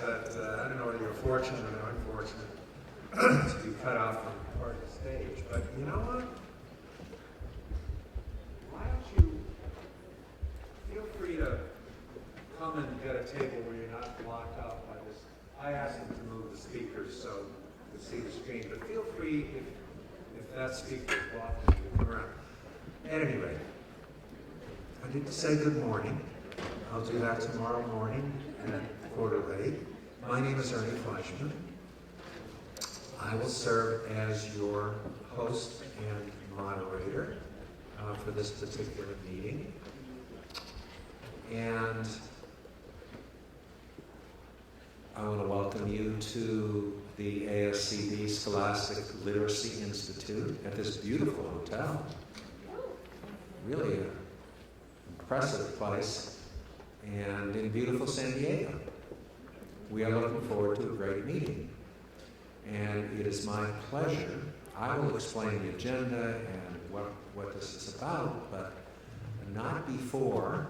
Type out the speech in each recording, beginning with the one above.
that I don't know whether you're fortunate or unfortunate to be cut off from part of the stage, but you know what? Why don't you feel free to come and get a table where you're not blocked out by this. I asked them to move the speakers so you can see the screen, but feel free if that speaker is blocking you to come around. At any rate, I need to say good morning. I'll do that tomorrow morning at 7:45. My name is Ernie Fleischman. I will serve as your host and moderator for this particular meeting. And I want to welcome you to the ASCD Scholastic Literacy Institute at this beautiful hotel. Really an impressive place, and in beautiful San Diego. We are looking forward to a great meeting. And it is my pleasure. I will explain the agenda and what this is about, but not before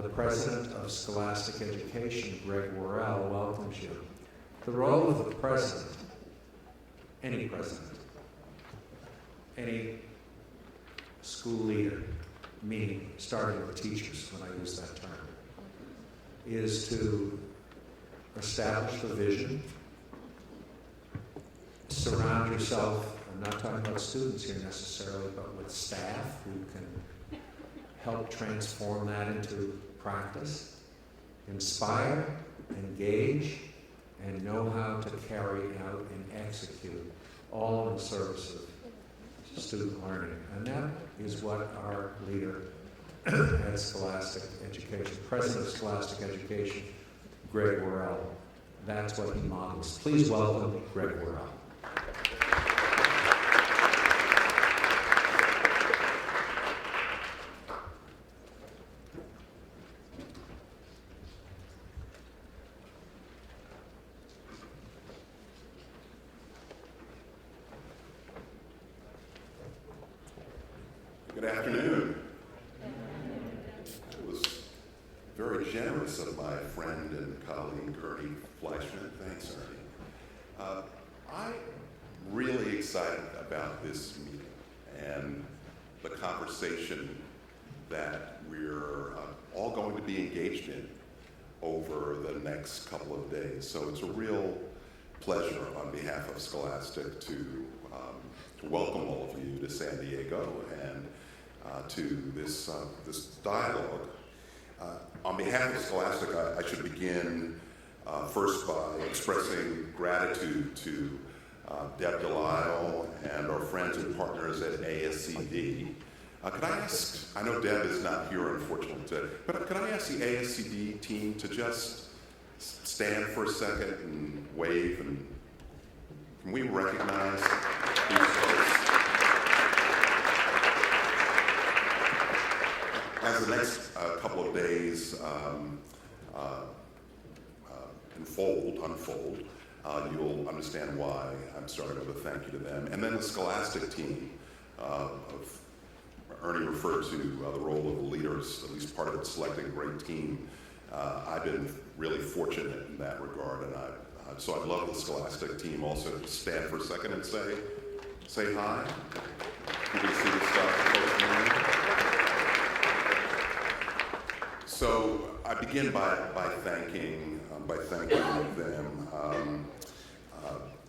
the President of Scholastic Education, Greg Worrell, welcomes you. The role of the President, any school leader, meaning starting with teachers when I use that term, is to establish the vision, surround yourself, I'm not talking about students here necessarily, but with staff who can help transform that into practice, inspire, engage, and know how to carry out and execute, all in service of student learning. And that is what our leader at Scholastic Education, President of Scholastic Education, Greg Worrell, that's what he models. Please welcome Greg Worrell. Good afternoon. It was very generous of my friend and colleague, Ernie Fleischman. Thanks, Ernie. I'm really excited about this meeting and the conversation that we're all going to be engaged in over the next couple of days. So it's a real pleasure on behalf of Scholastic to welcome all of you to San Diego and to this dialogue. On behalf of Scholastic, I should begin first by expressing gratitude to Deb Delisle and our friends and partners at ASCD. Could I ask, I know Deb is not here unfortunately today, but could I ask the ASCD team to just stand for a second and wave, and can we recognize these folks? As the next couple of days unfold, you'll understand why I'm starting with a thank you to them. And then the Scholastic team, Ernie referred to the role of the leaders, at least part of it, selecting a great team. I've been really fortunate in that regard, and so I'd love the Scholastic team also to stand for a second and say hi. You can see the stuff. So I begin by thanking them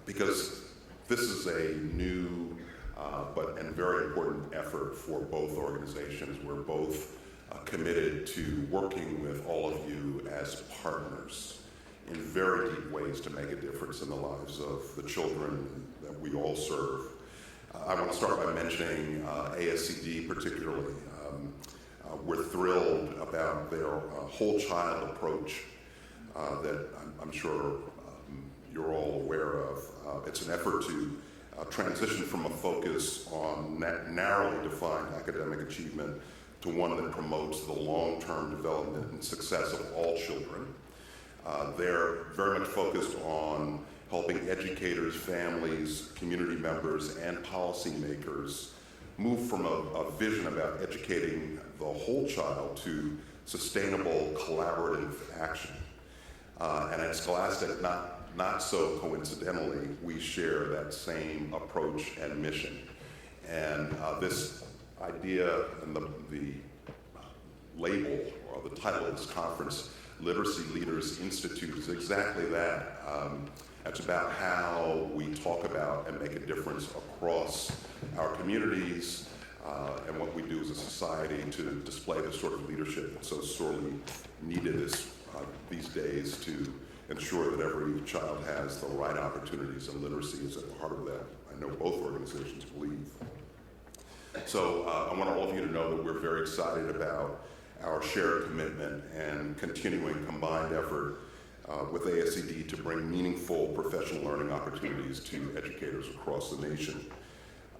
because this is a new and very important effort for both organizations. We're both committed to working with all of you as partners in very deep ways to make a difference in the lives of the children that we all serve. I want to start by mentioning ASCD particularly. We're thrilled about their whole child approach that I'm sure you're all aware of. It's an effort to transition from a focus on narrowly defined academic achievement to one that promotes the long-term development and success of all children. They're very much focused on helping educators, families, community members, and policymakers move from a vision about educating the whole child to sustainable collaborative action. And at Scholastic, not so coincidentally, we share that same approach and mission. And this idea and the label or the title of this conference, Literacy Leaders Institute, is exactly that. It's about how we talk about and make a difference across our communities and what we do as a society to display the sort of leadership that's so sorely needed these days to ensure that every child has the right opportunities, and literacy is at the heart of that. I know both organizations believe. So I want all of you to know that we're very excited about our shared commitment and continuing combined effort with ASCD to bring meaningful professional learning opportunities to educators across the nation.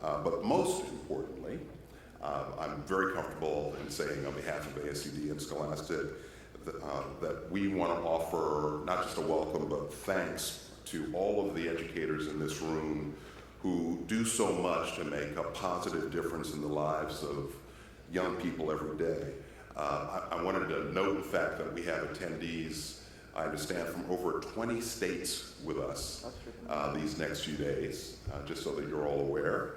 But most importantly, I'm very comfortable in saying on behalf of ASCD and Scholastic that we want to offer not just a welcome, but thanks to all of the educators in this room who do so much to make a positive difference in the lives of young people every day. I wanted to note the fact that we have attendees, I understand, from over 20 states with us these next few days, just so that you're all aware.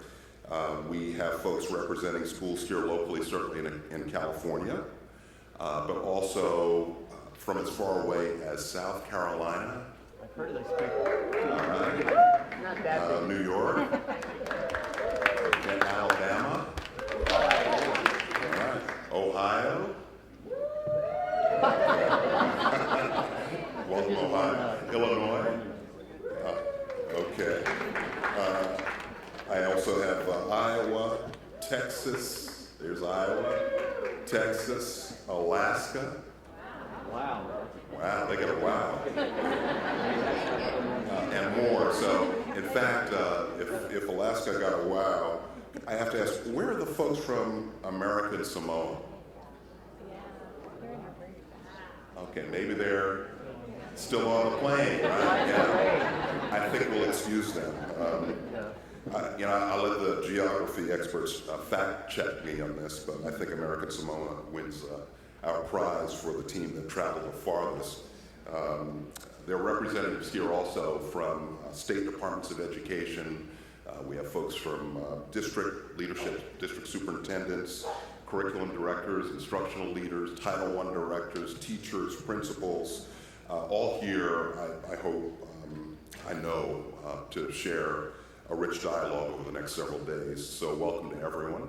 We have folks representing schools here locally, certainly in California, but also from as far away as South Carolina. I've heard of those people. Not that big. New York, and Alabama, all right. Ohio, welcome Ohio, Illinois, okay. I also have Iowa, Texas, there's Iowa, Texas, Alaska. Wow. Wow, they got a wow. And more. So, in fact, if Alaska got a wow, I have to ask, where are the folks from American Samoa? Okay, maybe they're still on the plane, right? Yeah. I think we'll excuse them. I'll let the geography experts fact check me on this, but I think American Samoa wins our prize for the team that traveled the farthest. There are representatives here also from state departments of education. We have folks from district leadership, district superintendents, curriculum directors, instructional leaders, Title I directors, teachers, principals, all here, I hope, I know, to share a rich dialogue over the next several days. So welcome to everyone.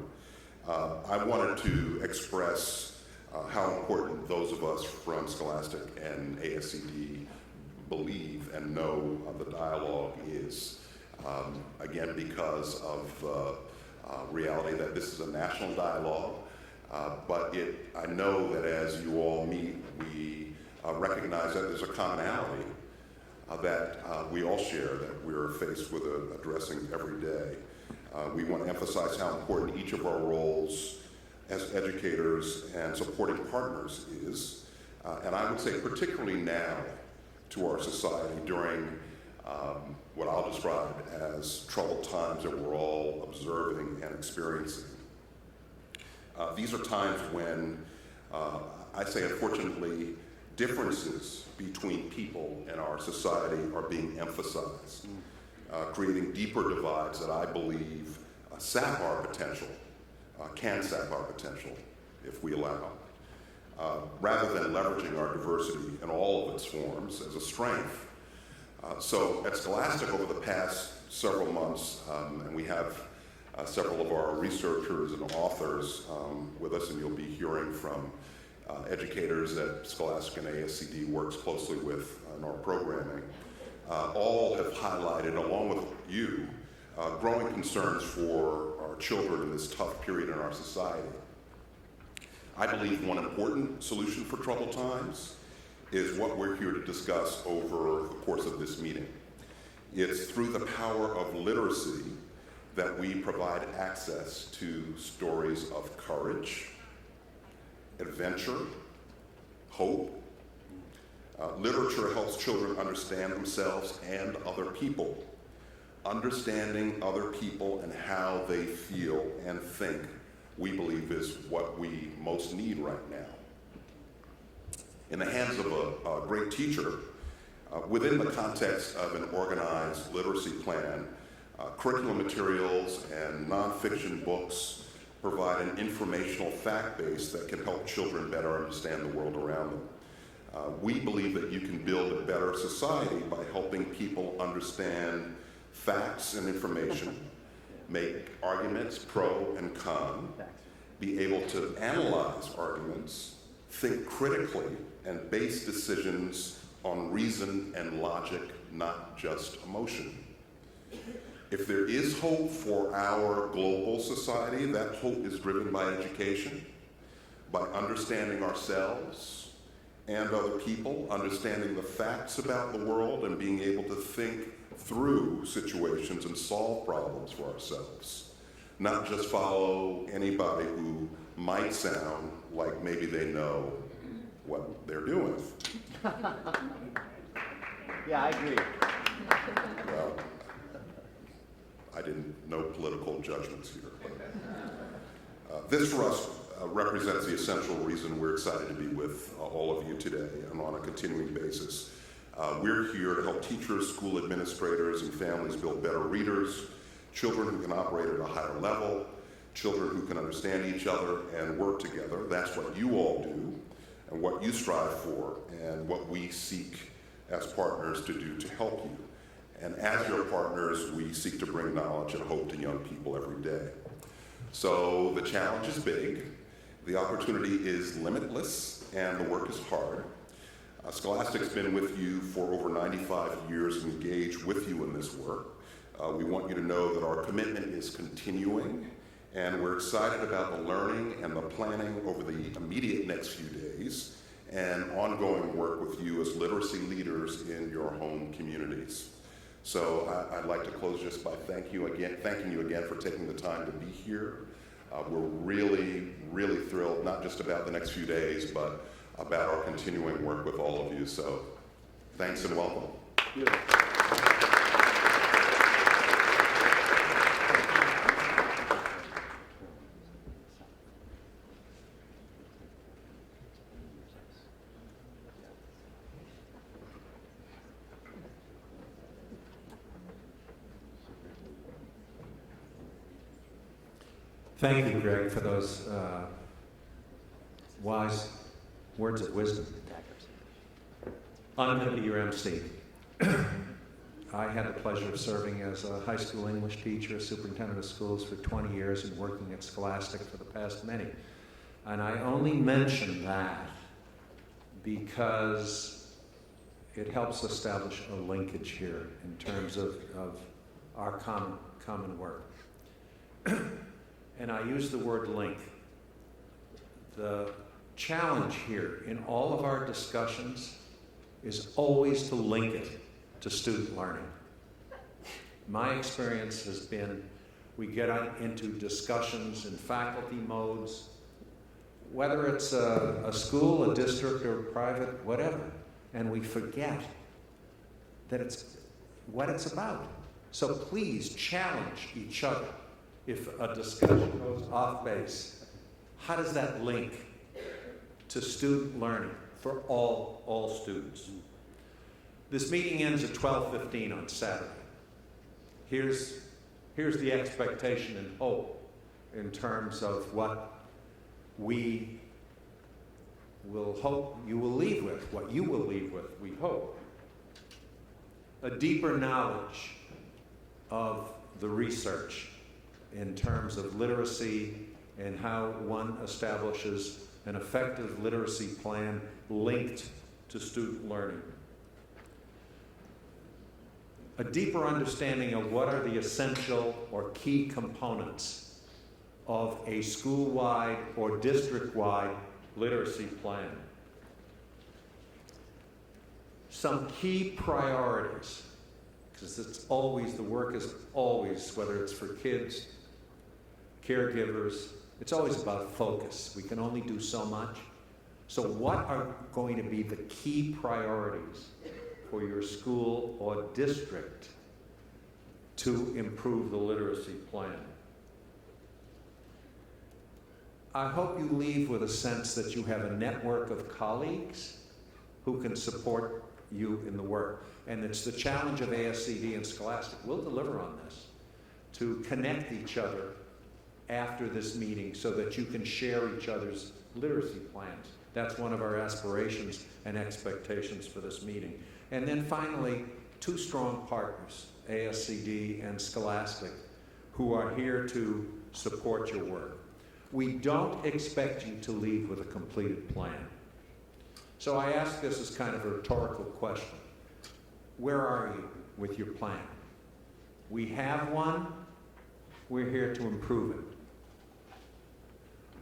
I wanted to express how important those of us from Scholastic and ASCD believe and know the dialogue is. Again, because of the reality that this is a national dialogue, but I know that as you all meet, we recognize that there's a commonality that we all share, that we're faced with addressing every day. We want to emphasize how important each of our roles as educators and supporting partners is, and I would say particularly now to our society during what I'll describe as troubled times that we're all observing and experiencing. These are times when, I say unfortunately, differences between people in our society are being emphasized, creating deeper divides that I believe sap our potential, can sap our potential if we allow, rather than leveraging our diversity in all of its forms as a strength. So at Scholastic over the past several months, and we have several of our researchers and authors with us, and you'll be hearing from educators that Scholastic and ASCD works closely with in our programming, all have highlighted, along with you, growing concerns for our children in this tough period in our society. I believe one important solution for troubled times is what we're here to discuss over the course of this meeting. It's through the power of literacy that we provide access to stories of courage, adventure, hope. Literature helps children understand themselves and other people. Understanding other people and how they feel and think, we believe, is what we most need right now. In the hands of a great teacher, Within the context of an organized literacy plan, curriculum materials and nonfiction books provide an informational fact base that can help children better understand the world around them. We believe that you can build a better society by helping people understand facts and information, make arguments pro and con, be able to analyze arguments, think critically, and base decisions on reason and logic, not just emotion. If there is hope for our global society, that hope is driven by education, by understanding ourselves and other people, understanding the facts about the world, and being able to think through situations and solve problems for ourselves. Not just follow anybody who might sound like maybe they know what they're doing. Yeah, I agree. Well, I didn't know political judgments here. This for us represents the essential reason we're excited to be with all of you today and on a continuing basis. We're here to help teachers, school administrators, and families build better readers, children who can operate at a higher level, children who can understand each other and work together. That's what you all do and what you strive for and what we seek as partners to do to help you. And as your partners, we seek to bring knowledge and hope to young people every day. So the challenge is big, the opportunity is limitless, and the work is hard. Scholastic's been with you for over 95 years and engaged with you in this work. We want you to know that our commitment is continuing, and we're excited about the learning and the planning over the immediate next few days and ongoing work with you as literacy leaders in your home communities. So I'd like to close just by thanking you again for taking the time to be here. We're really, really thrilled, not just about the next few days, but about our continuing work with all of you. So thanks and welcome. Thank you, Greg, for those wise words of wisdom. I'm going to be your MC. I had the pleasure of serving as a high school English teacher, superintendent of schools for 20 years, and working at Scholastic for the past many. And I only mention that because it helps establish a linkage here in terms of our common work. And I use the word link. The challenge here in all of our discussions is always to link it to student learning. My experience has been we get into discussions in faculty modes, whether it's a school, a district, or private, whatever, and we forget that it's what it's about. So please challenge each other. If a discussion goes off base, how does that link to student learning for all students? This meeting ends at 12:15 on Saturday. Here's the expectation and hope in terms of what we will hope you will leave with, what you will leave with, we hope. A deeper knowledge of the research in terms of literacy and how one establishes an effective literacy plan linked to student learning. A deeper understanding of what are the essential or key components of a school-wide or district-wide literacy plan. Some key priorities, because it's always, the work is always, whether it's for kids, caregivers, it's always about focus. We can only do so much. So what are going to be the key priorities for your school or district to improve the literacy plan? I hope you leave with a sense that you have a network of colleagues who can support you in the work. And it's the challenge of ASCD and Scholastic. We'll deliver on this to connect each other after this meeting so that you can share each other's literacy plans. That's one of our aspirations and expectations for this meeting. And then finally, two strong partners, ASCD and Scholastic, who are here to support your work. We don't expect you to leave with a completed plan. So I ask this as kind of a rhetorical question. Where are you with your plan? We have one. We're here to improve it.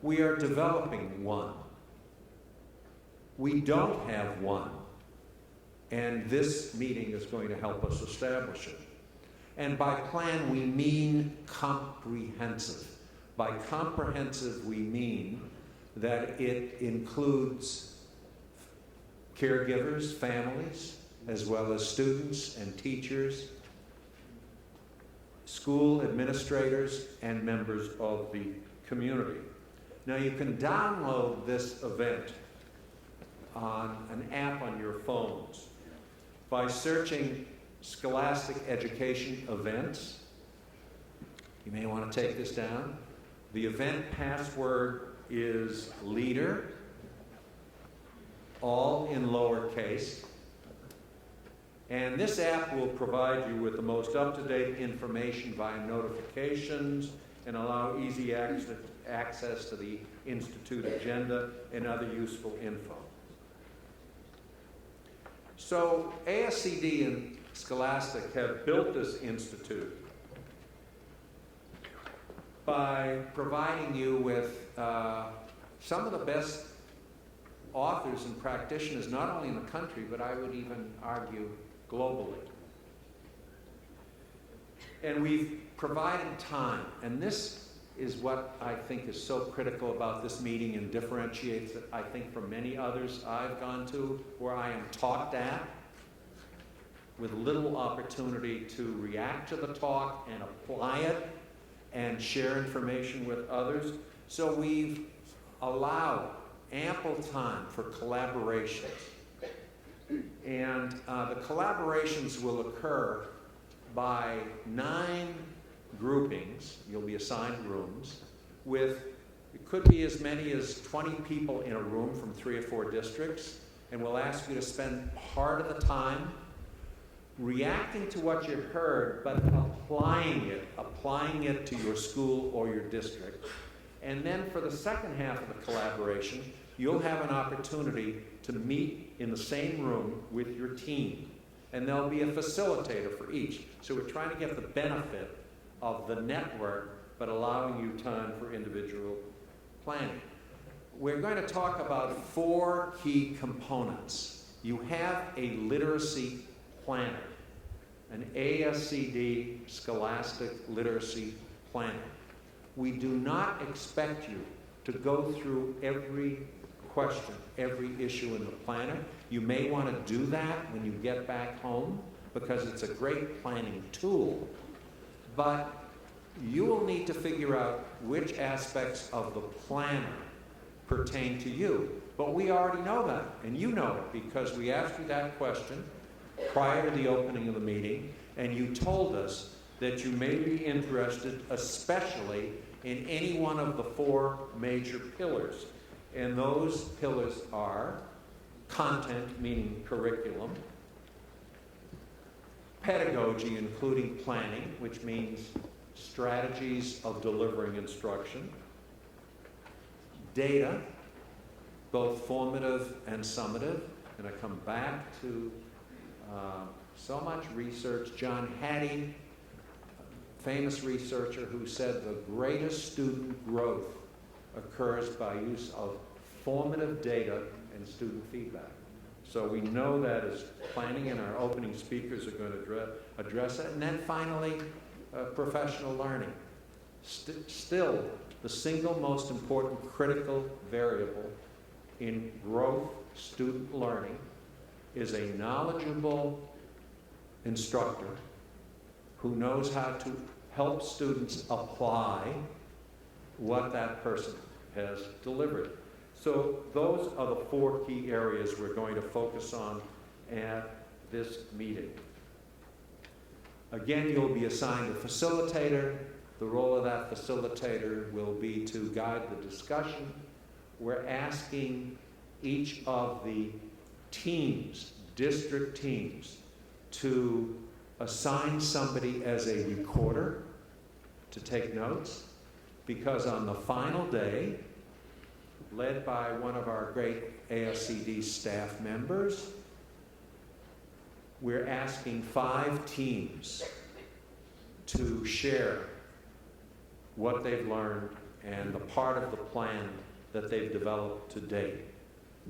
We are developing one. We don't have one. And this meeting is going to help us establish it. And by plan, we mean comprehensive. By comprehensive, we mean that it includes caregivers, families, as well as students and teachers, school administrators, and members of the community. Now, you can download this event on an app on your phones by searching Scholastic Education Events. You may want to take this down. The event password is LEADER, all in lowercase. And this app will provide you with the most up-to-date information via notifications and allow easy access to the Institute agenda and other useful info. So ASCD and Scholastic have built this institute by providing you with some of the best authors and practitioners, not only in the country, but I would even argue globally. And we've provided time, and this is what I think is so critical about this meeting and differentiates it, I think, from many others I've gone to, where I am talked at with little opportunity to react to the talk and apply it and share information with others. So we've allowed ample time for collaborations. And the collaborations will occur by 9 groupings. You'll be assigned rooms with, it could be as many as 20 people in a room from 3 or 4 districts, and we'll ask you to spend part of the time reacting to what you heard, but applying it to your school or your district. And then for the second half of the collaboration, you'll have an opportunity to meet in the same room with your team. And there'll be a facilitator for each. So we're trying to get the benefit of the network, but allowing you time for individual planning. We're going to talk about 4 key components. You have a literacy planner, an ASCD Scholastic Literacy Planner. We do not expect you to go through every question, every issue in the planner. You may want to do that when you get back home because it's a great planning tool. But you will need to figure out which aspects of the planner pertain to you. But we already know that, and you know it because we asked you that question prior to the opening of the meeting, and you told us that you may be interested especially in any one of the 4 major pillars. And those pillars are content, meaning curriculum, pedagogy, including planning, which means strategies of delivering instruction, data, both formative and summative, and I come back to so much research. John Hattie, famous researcher who said the greatest student growth occurs by use of formative data and student feedback. So we know that as planning, and our opening speakers are going to address it. And then finally, professional learning. Still, the single most important critical variable in growth student learning is a knowledgeable instructor who knows how to help students apply what that person has delivered. So those are the 4 key areas we're going to focus on at this meeting. Again, you'll be assigned a facilitator. The role of that facilitator will be to guide the discussion. We're asking each of the teams, district teams, to assign somebody as a recorder to take notes, because on the final day, led by one of our great ASCD staff members, we're asking 5 teams to share what they've learned and the part of the plan that they've developed to date.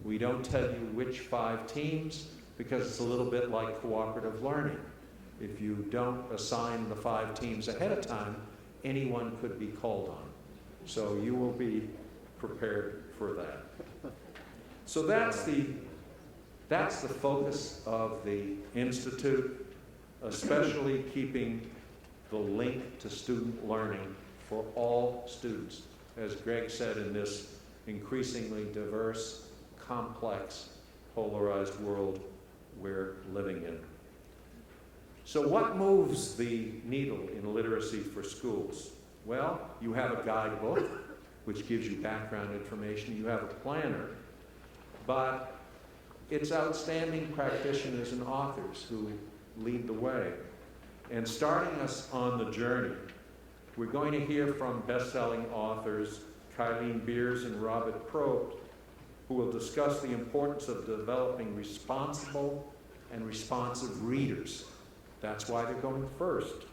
We don't tell you which 5 teams because it's a little bit like cooperative learning. If you don't assign the 5 teams ahead of time, anyone could be called on. So you will be prepared for that. So that's the focus of the Institute, especially keeping the link to student learning for all students, as Greg said, in this increasingly diverse, complex, polarized world we're living in. So what moves the needle in literacy for schools? Well, you have a guidebook, which gives you background information. You have a planner, but it's outstanding practitioners and authors who lead the way. And starting us on the journey, we're going to hear from best-selling authors Kylene Beers and Robert Probst, who will discuss the importance of developing responsible and responsive readers. That's why they're going first.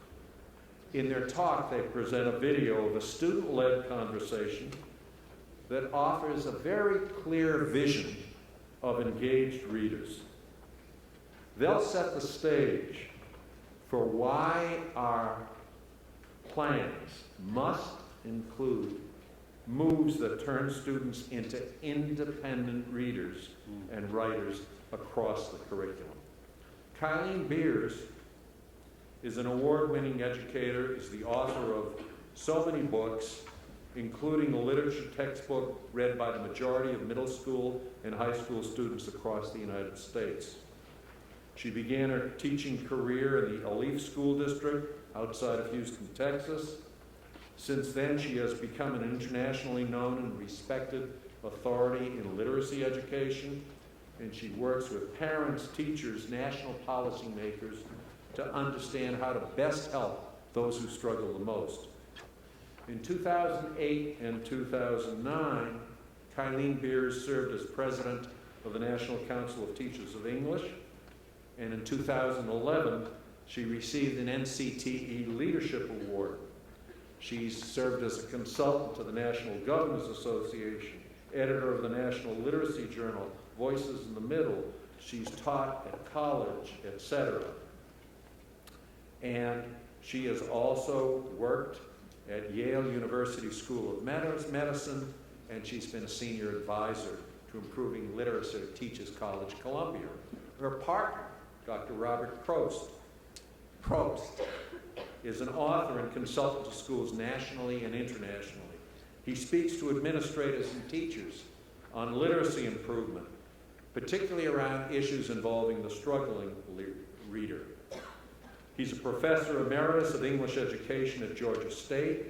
In their talk, they present a video of a student-led conversation that offers a very clear vision of engaged readers. They'll set the stage for why our plans must include moves that turn students into independent readers and writers across the curriculum. Kylene Beers is an award-winning educator, is the author of so many books, including a literature textbook read by the majority of middle school and high school students across the United States. She began her teaching career in the Alief School District outside of Houston, Texas. Since then, she has become an internationally known and respected authority in literacy education, and she works with parents, teachers, national policymakers to understand how to best help those who struggle the most. In 2008 and 2009, Kylene Beers served as president of the National Council of Teachers of English, and in 2011, she received an NCTE Leadership Award. She's served as a consultant to the National Governors Association, editor of the National Literacy Journal, Voices in the Middle. She's taught at college, etc. And she has also worked at Yale University School of Medicine, and she's been a senior advisor to improving literacy at Teachers College, Columbia. Her partner, Dr. Robert Probst, is an author and consultant to schools nationally and internationally. He speaks to administrators and teachers on literacy improvement, particularly around issues involving the struggling reader. He's a professor emeritus of English education at Georgia State.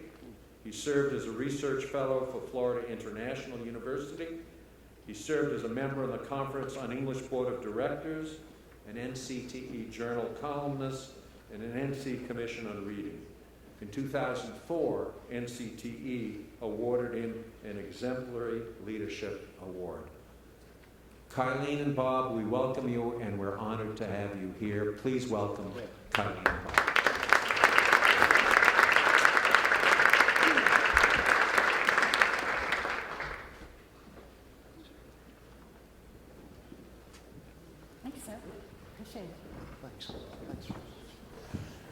He served as a research fellow for Florida International University. He served as a member of the Conference on English Board of Directors, an NCTE Journal columnist, and an NC Commission on Reading. In 2004, NCTE awarded him an Exemplary Leadership Award. Kylene and Bob, we welcome you, and we're honored to have you here. Please welcome Kylene and Bob. Thank you, sir. Appreciate it. Thanks. Thanks.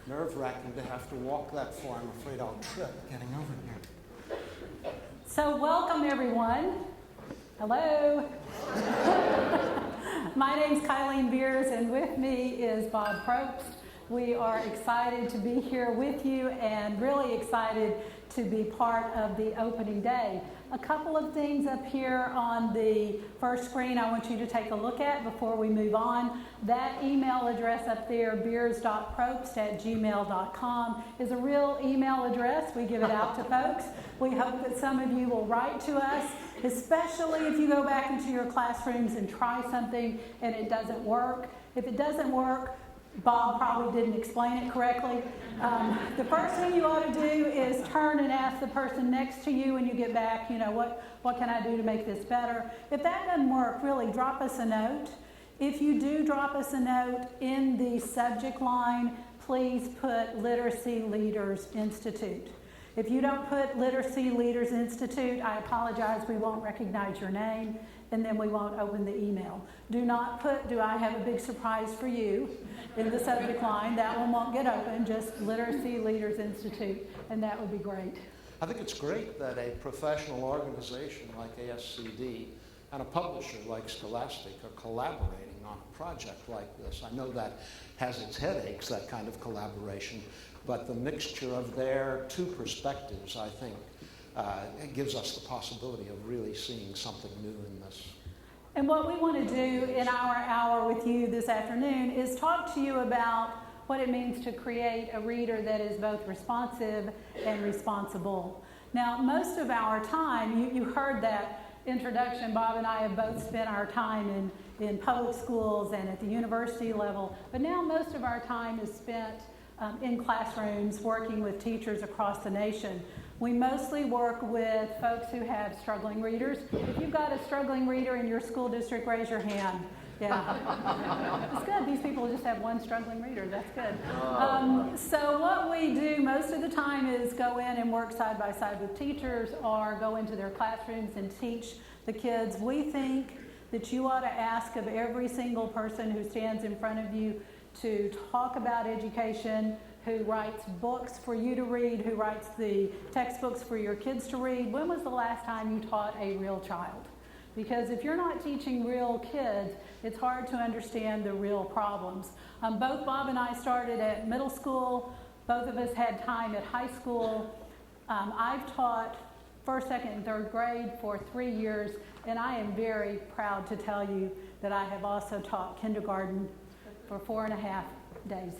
Nerve-wracking to have to walk that far. I'm afraid I'll trip getting over here. So welcome, everyone. Hello. My name's Kylene Beers, and with me is Bob Probst, We are excited to be here with you and really excited to be part of the opening day. A couple of things up here on the first screen I want you to take a look at before we move on. That email address up there, beers.probst@gmail.com, is a real email address. We give it out to folks. We hope that some of you will write to us, especially if you go back into your classrooms and try something and it doesn't work. If it doesn't work, Bob probably didn't explain it correctly. The first thing you ought to do is turn and ask the person next to you when you get back, you know, what can I do to make this better? If that doesn't work, really drop us a note. If you do drop us a note, in the subject line, please put Literacy Leaders Institute. If you don't put Literacy Leaders Institute, I apologize, we won't recognize your name, and then we won't open the email. Do not put, do I have a big surprise for you, in the subject line. That one won't get open, just Literacy Leaders Institute, and that would be great. I think it's great that a professional organization like ASCD and a publisher like Scholastic are collaborating on a project like this. I know that has its headaches, that kind of collaboration, but the mixture of their two perspectives, I think, it gives us the possibility of really seeing something new in this. And what we want to do in our hour with you this afternoon is talk to you about what it means to create a reader that is both responsive and responsible. Now, most of our time, you heard that introduction, Bob and I have both spent our time in public schools and at the university level, but now most of our time is spent in classrooms working with teachers across the nation. We mostly work with folks who have struggling readers. If you've got a struggling reader in your school district, raise your hand. Yeah, it's good. These people just have one struggling reader. That's good. So what we do most of the time is go in and work side by side with teachers or go into their classrooms and teach the kids. We think that you ought to ask of every single person who stands in front of you to talk about education, who writes books for you to read, who writes the textbooks for your kids to read. When was the last time you taught a real child? Because if you're not teaching real kids, it's hard to understand the real problems. Both Bob and I started at middle school. Both of us had time at high school. I've taught first, second, and third grade for 3 years, and I am very proud to tell you that I have also taught kindergarten for 4.5 days.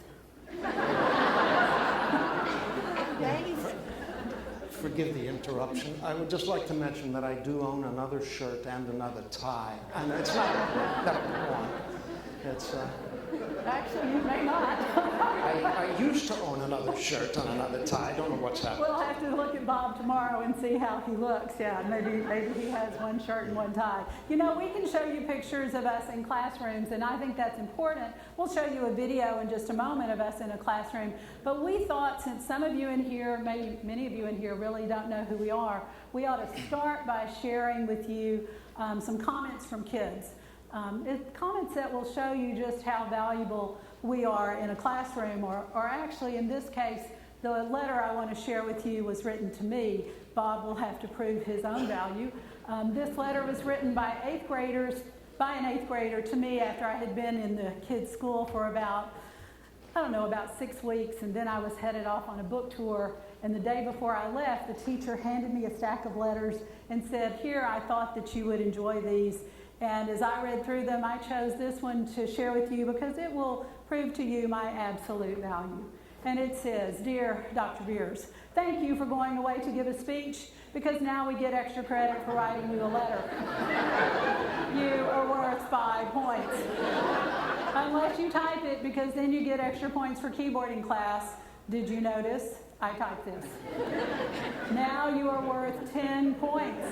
Forgive the interruption. I would just like to mention that I do own another shirt and another tie. And it's not that one. It's Actually, you may not. I used to own another shirt and another tie. I don't know what's happening. We'll have to look at Bob tomorrow and see how he looks. Yeah, maybe he has one shirt and one tie. You know, we can show you pictures of us in classrooms, and I think that's important. We'll show you a video in just a moment of us in a classroom. But we thought, since some of you in here, maybe many of you in here really don't know who we ought to start by sharing with you some comments from kids. Comments that will show you just how valuable we are in a classroom, or actually in this case, the letter I want to share with you was written to me. Bob will have to prove his own value. This letter was written by an 8th grader to me after I had been in the kids' school for about 6 weeks, and then I was headed off on a book tour, and the day before I left, the teacher handed me a stack of letters and said, "Here, I thought that you would enjoy these." And as I read through them, I chose this one to share with you because it will prove to you my absolute value. And it says, "Dear Dr. Beers, thank you for going away to give a speech, because now we get extra credit for writing you a letter. You are worth 5 points. Unless you type it, because then you get extra points for keyboarding class. Did you notice? I typed this. Now you are worth 10 points.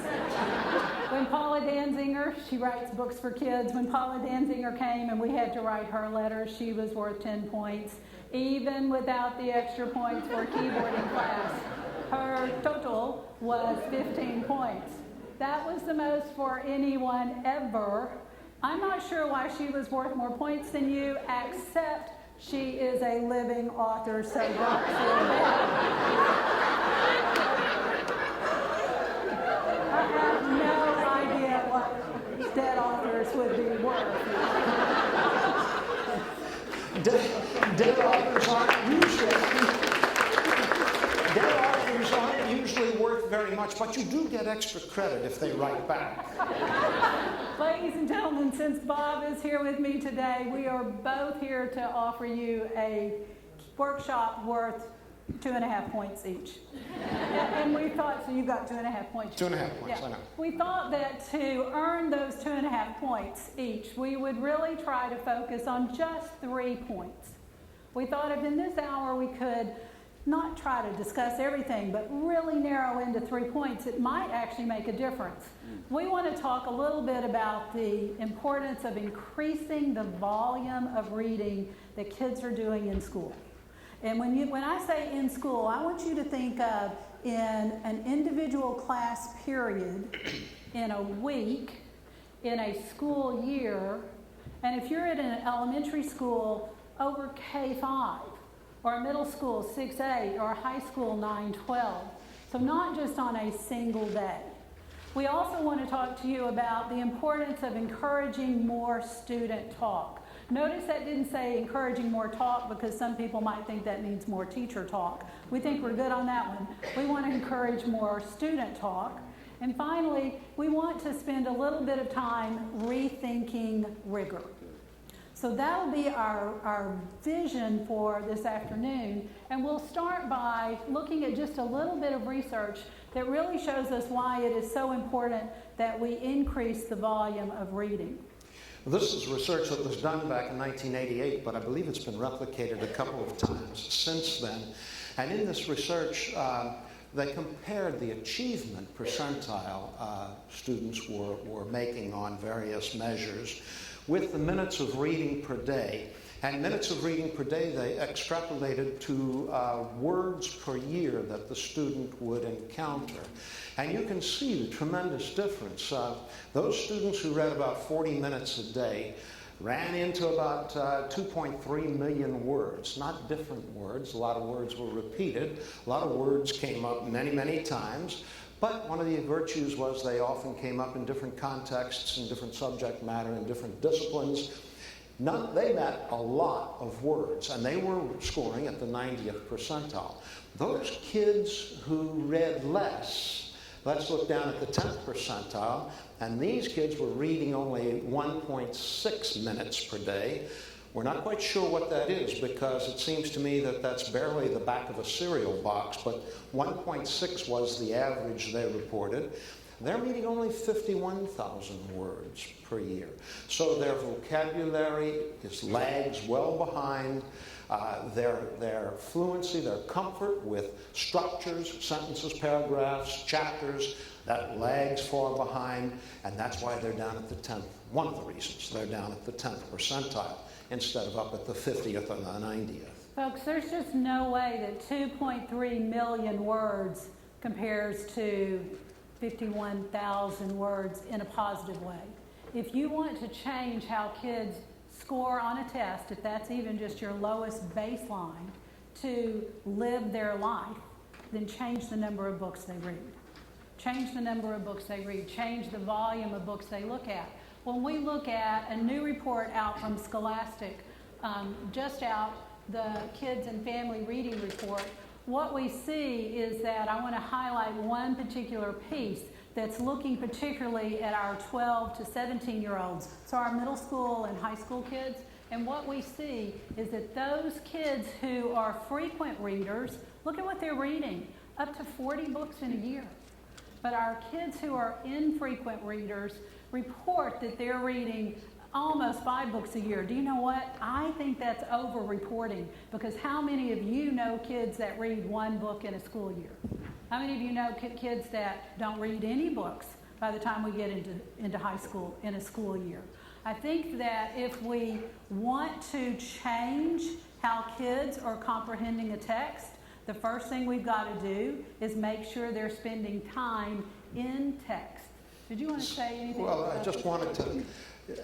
When Paula Danzinger, she writes books for kids, when Paula Danzinger came and we had to write her letter, she was worth 10 points. Even without the extra points for keyboarding class, her total was 15 points. That was the most for anyone ever. I'm not sure why she was worth more points than you, except she is a living author, so don't feel bad. I have no idea what dead authors would be worth. Dead authors very much, but you do get extra credit if they write back. Ladies and gentlemen, since Bob is here with me today, we are both here to offer you a workshop worth 2.5 points each. And we thought, so you got 2.5 points. 2.5 points, I know. We thought that to earn those 2.5 points each, we would really try to focus on just 3 points. We thought if in this hour we could not try to discuss everything, but really narrow into 3 points, it might actually make a difference. We want to talk a little bit about the importance of increasing the volume of reading that kids are doing in school. And when I say in school, I want you to think of in an individual class period, in a week, in a school year, and if you're at an elementary school, over K-5, or a middle school 6-8, or a high school 9-12. So not just on a single day. We also want to talk to you about the importance of encouraging more student talk. Notice that didn't say encouraging more talk because some people might think that means more teacher talk. We think we're good on that one. We want to encourage more student talk. And finally, we want to spend a little bit of time rethinking rigor. So that'll be our vision for this afternoon. And we'll start by looking at just a little bit of research that really shows us why it is so important that we increase the volume of reading. This is research that was done back in 1988, but I believe it's been replicated a couple of times since then. And in this research, they compared the achievement percentile students were making on various measures with the minutes of reading per day. And minutes of reading per day, they extrapolated to words per year that the student would encounter. And you can see the tremendous difference. Those students who read about 40 minutes a day ran into about 2.3 million words, not different words. A lot of words were repeated. A lot of words came up many, many times. But one of the virtues was they often came up in different contexts, in different subject matter, in different disciplines. They met a lot of words, and they were scoring at the 90th percentile. Those kids who read less, let's look down at the 10th percentile, and these kids were reading only 1.6 minutes per day. We're not quite sure what that is because it seems to me that that's barely the back of a cereal box, but 1.6 was the average they reported. They're reading only 51,000 words per year. So their vocabulary lags well behind. Their fluency, their comfort with structures, sentences, paragraphs, chapters, that lags far behind, and that's why they're down at the 10th. One of the reasons they're down at the 10th percentile instead of up at the 50th or the 90th. Folks, there's just no way that 2.3 million words compares to 51,000 words in a positive way. If you want to change how kids score on a test, if that's even just your lowest baseline, to live their life, then change the number of books they read. Change the number of books they read. Change the volume of books they look at. When we look at a new report out from Scholastic, just out, the Kids and Family Reading Report, what we see is that I want to highlight one particular piece that's looking particularly at our 12 to 17-year-olds, so our middle school and high school kids. And what we see is that those kids who are frequent readers, look at what they're reading, up to 40 books in a year. But our kids who are infrequent readers report that they're reading almost 5 books a year. Do you know what? I think that's over-reporting, because how many of you know kids that read 1 book in a school year? How many of you know kids that don't read any books by the time we get into high school in a school year? I think that if we want to change how kids are comprehending a text, the first thing we've got to do is make sure they're spending time in text. Did you want to say anything? Well, I just wanted to,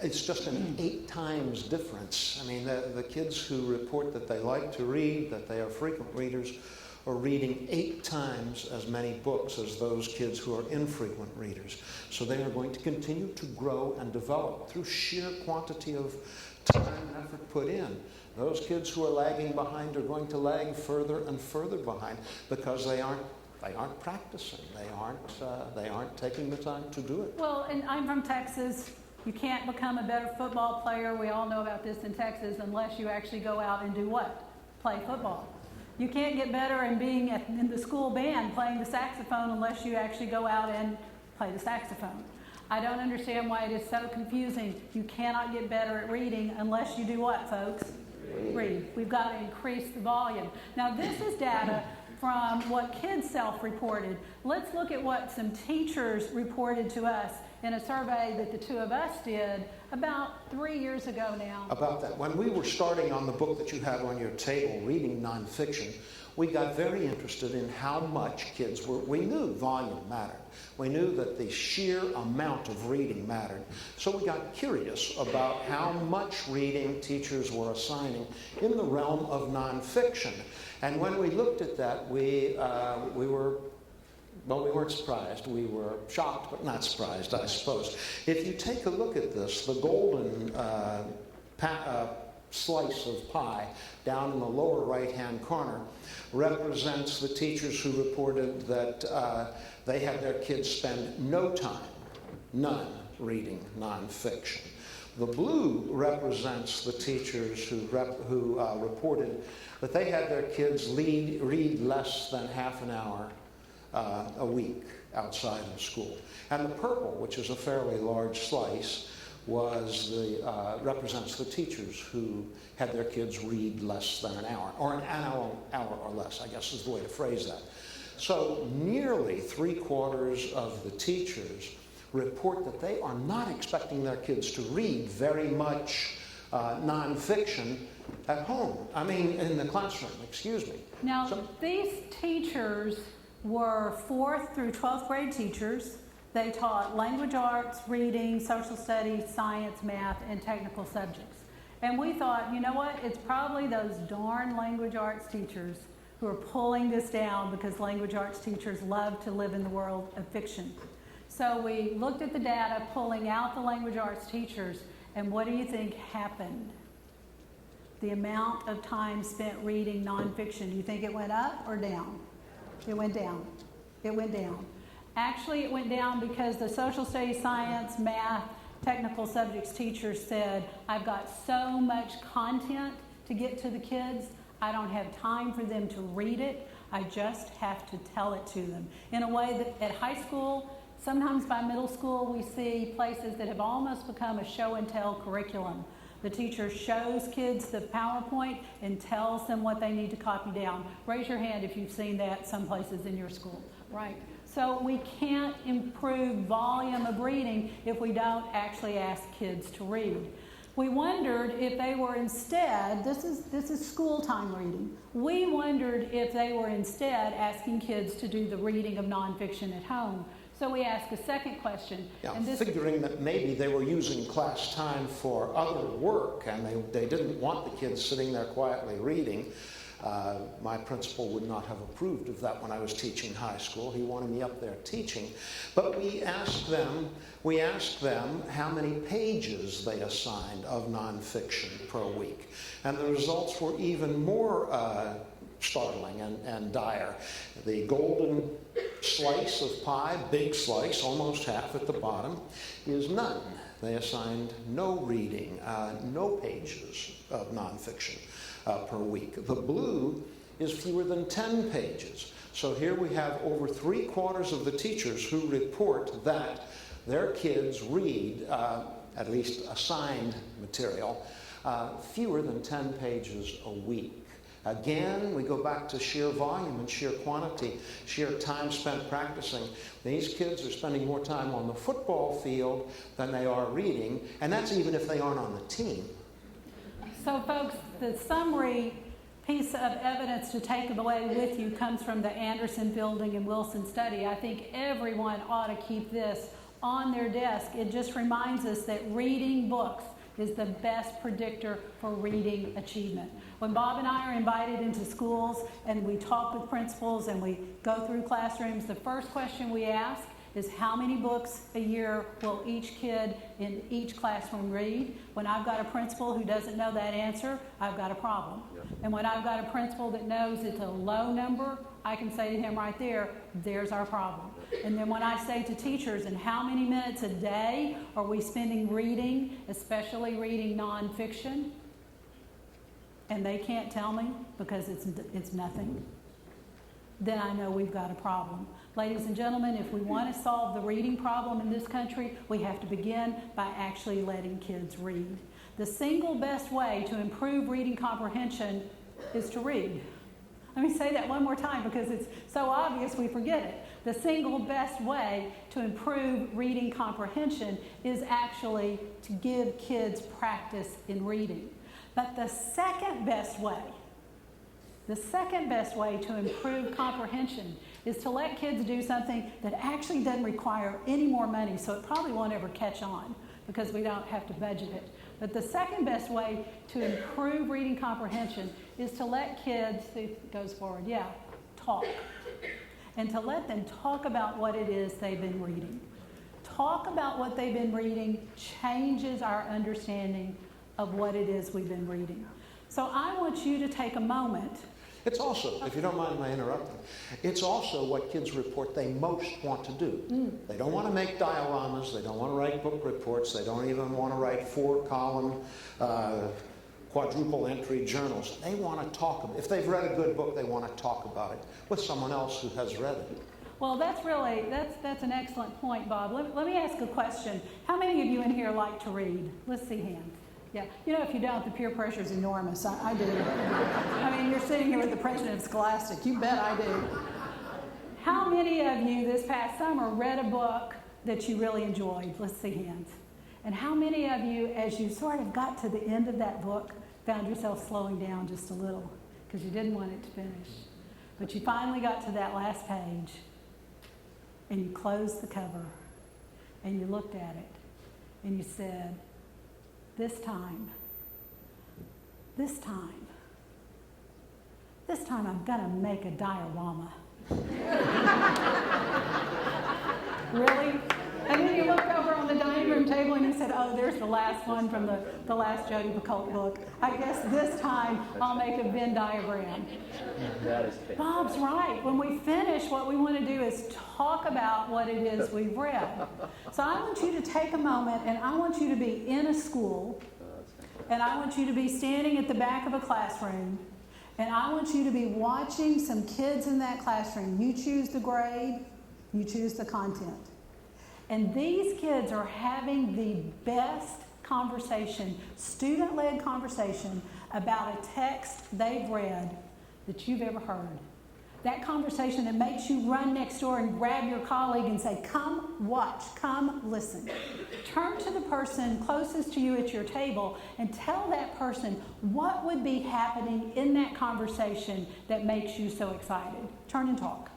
it's just an 8 times difference. I mean, the kids who report that they like to read, that they are frequent readers, are reading 8 times as many books as those kids who are infrequent readers. So they are going to continue to grow and develop through sheer quantity of time and effort put in. Those kids who are lagging behind are going to lag further and further behind because they aren't They aren't practicing. They aren't taking the time to do it. Well, and I'm from Texas. You can't become a better football player, we all know about this in Texas, unless you actually go out and do what? Play football. You can't get better in being in the school band playing the saxophone unless you actually go out and play the saxophone. I don't understand why it is so confusing. You cannot get better at reading unless you do what, folks? Read. We've got to increase the volume. Now, this is data from what kids self-reported. Let's look at what some teachers reported to us in a survey that the two of us did about 3 years ago now. About that. When we were starting on the book that you have on your table, reading nonfiction, we got very interested in how much kids were. We knew volume mattered. We knew that the sheer amount of reading mattered. So we got curious about how much reading teachers were assigning in the realm of nonfiction. And when we looked at that, we weren't surprised. We were shocked, but not surprised, I suppose. If you take a look at this, the golden slice of pie down in the lower right-hand corner represents the teachers who reported that they had their kids spend no time, none, reading nonfiction. The blue represents the teachers who reported that they had their kids read less than half an hour a week outside of school. And the purple, which is a fairly large slice, represents the teachers who had their kids read less than an hour, or an hour or less, I guess is the way to phrase that. So nearly 3/4 of the teachers report that they are not expecting their kids to read very much nonfiction at home. I mean, in the classroom, excuse me. Now, these teachers were 4th through 12th grade teachers. They taught language arts, reading, social studies, science, math, and technical subjects. And we thought, you know what? It's probably those darn language arts teachers who are pulling this down because language arts teachers love to live in the world of fiction. So we looked at the data, pulling out the language arts teachers, and what do you think happened? The amount of time spent reading nonfiction. Do you think it went up or down? It went down. It went down. Actually, it went down because the social studies, science, math, technical subjects teachers said, I've got so much content to get to the kids, I don't have time for them to read it, I just have to tell it to them. In a way that at high school, sometimes by middle school, we see places that have almost become a show and tell curriculum. The teacher shows kids the PowerPoint and tells them what they need to copy down. Raise your hand if you've seen that some places in your school, right? So we can't improve volume of reading if we don't actually ask kids to read. We wondered if they were instead, this is school time reading, we wondered if they were instead asking kids to do the reading of nonfiction at home. So we asked a second question. Yeah, and figuring that maybe they were using class time for other work and they didn't want the kids sitting there quietly reading. My principal would not have approved of that when I was teaching high school. He wanted me up there teaching. But we asked them how many pages they assigned of nonfiction per week. And the results were even more startling and dire. The golden slice of pie, big slice, almost half at the bottom, is none. They assigned no reading, no pages of nonfiction per week. The blue is fewer than 10 pages. So here we have over 3/4 of the teachers who report that their kids read, at least assigned material, fewer than 10 pages a week. Again, we go back to sheer volume and sheer quantity, sheer time spent practicing. These kids are spending more time on the football field than they are reading, and that's even if they aren't on the team. So folks, the summary piece of evidence to take away with you comes from the Anderson Fielding and Wilson study. I think everyone ought to keep this on their desk. It just reminds us that reading books is the best predictor for reading achievement. When Bob and I are invited into schools and we talk with principals and we go through classrooms, the first question we ask is how many books a year will each kid in each classroom read? When I've got a principal who doesn't know that answer, I've got a problem. And when I've got a principal that knows it's a low number I can say to him right there, there's our problem. And then when I say to teachers, and how many minutes a day are we spending reading, especially reading nonfiction? And they can't tell me because it's nothing. Then I know we've got a problem. Ladies and gentlemen, if we want to solve the reading problem in this country, we have to begin by actually letting kids read. The single best way to improve reading comprehension is to read. Let me say that one more time because it's so obvious we forget it. The single best way to improve reading comprehension is actually to give kids practice in reading. But the second best way to improve comprehension is to let kids do something that actually doesn't require any more money, so it probably won't ever catch on because we don't have to budget it. But the second best way to improve reading comprehension is to let kids, see if it goes forward, talk. And to let them talk about what it is they've been reading. Talk about what they've been reading changes our understanding of what it is we've been reading. So I want you to take a moment. It's also, if you don't mind my interrupting, it's also what kids report they most want to do. They don't want to make dioramas, they don't want to write book reports, they don't even want to write 4-column quadruple entry journals. They want to talk. If they've read a good book, they want to talk about it with someone else who has read it. Well, that's an excellent point, Bob. Let me ask a question. How many of you in here like to read? Let's see hands. Yeah, you know, if you don't, the peer pressure is enormous. I do. I mean, you're sitting here with the president of Scholastic. You bet I do. How many of you this past summer read a book that you really enjoyed? Let's see hands. And how many of you, as you sort of got to the end of that book, found yourself slowing down just a little because you didn't want it to finish? But you finally got to that last page and you closed the cover and you looked at it and you said, this time I'm gonna make a diorama. Really? And then you look over on the dining room table and you said, oh, there's the last one from the last Jodi Picoult book. I guess this time I'll make a Venn diagram. Bob's right. When we finish, what we want to do is talk about what it is we've read. So I want you to take a moment and I want you to be in a school and I want you to be standing at the back of a classroom and I want you to be watching some kids in that classroom. You choose the grade, you choose the content. And these kids are having the best conversation, student-led conversation about a text they've read that you've ever heard. That conversation that makes you run next door and grab your colleague and say, come watch, come listen. Turn to the person closest to you at your table and tell that person what would be happening in that conversation that makes you so excited. Turn and talk.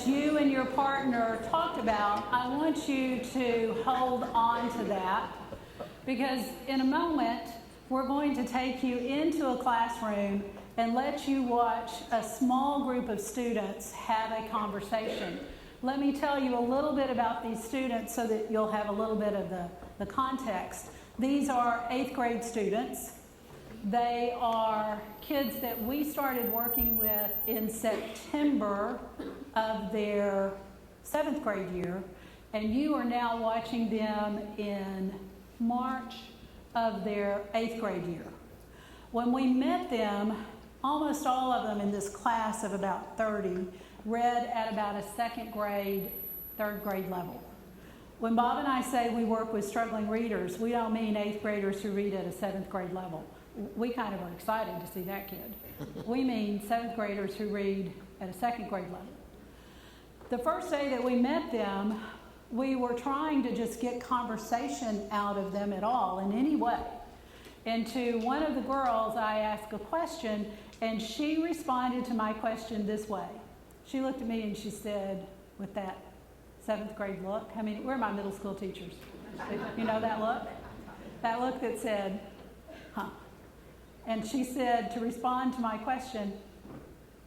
You and your partner talked about, I want you to hold on to that because in a moment we're going to take you into a classroom and let you watch a small group of students have a conversation. Let me tell you a little bit about these students so that you'll have a little bit of the context. These are 8th grade students. They are kids that we started working with in September of their 7th grade year, and you are now watching them in March of their 8th grade year. When we met them, almost all of them in this class of about 30 read at about a 2nd grade third grade level. When Bob and I say we work with struggling readers, we don't mean 8th graders who read at a 7th grade level. We kind of are excited to see that kid. We mean 7th graders who read at a 2nd grade level. The first day that we met them, we were trying to just get conversation out of them at all in any way. And to one of the girls, I asked a question, and she responded to my question this way. She looked at me and she said, with that 7th grade look, I mean, we're my middle school teachers. You know that look? That look that said, huh. And she said, to respond to my question,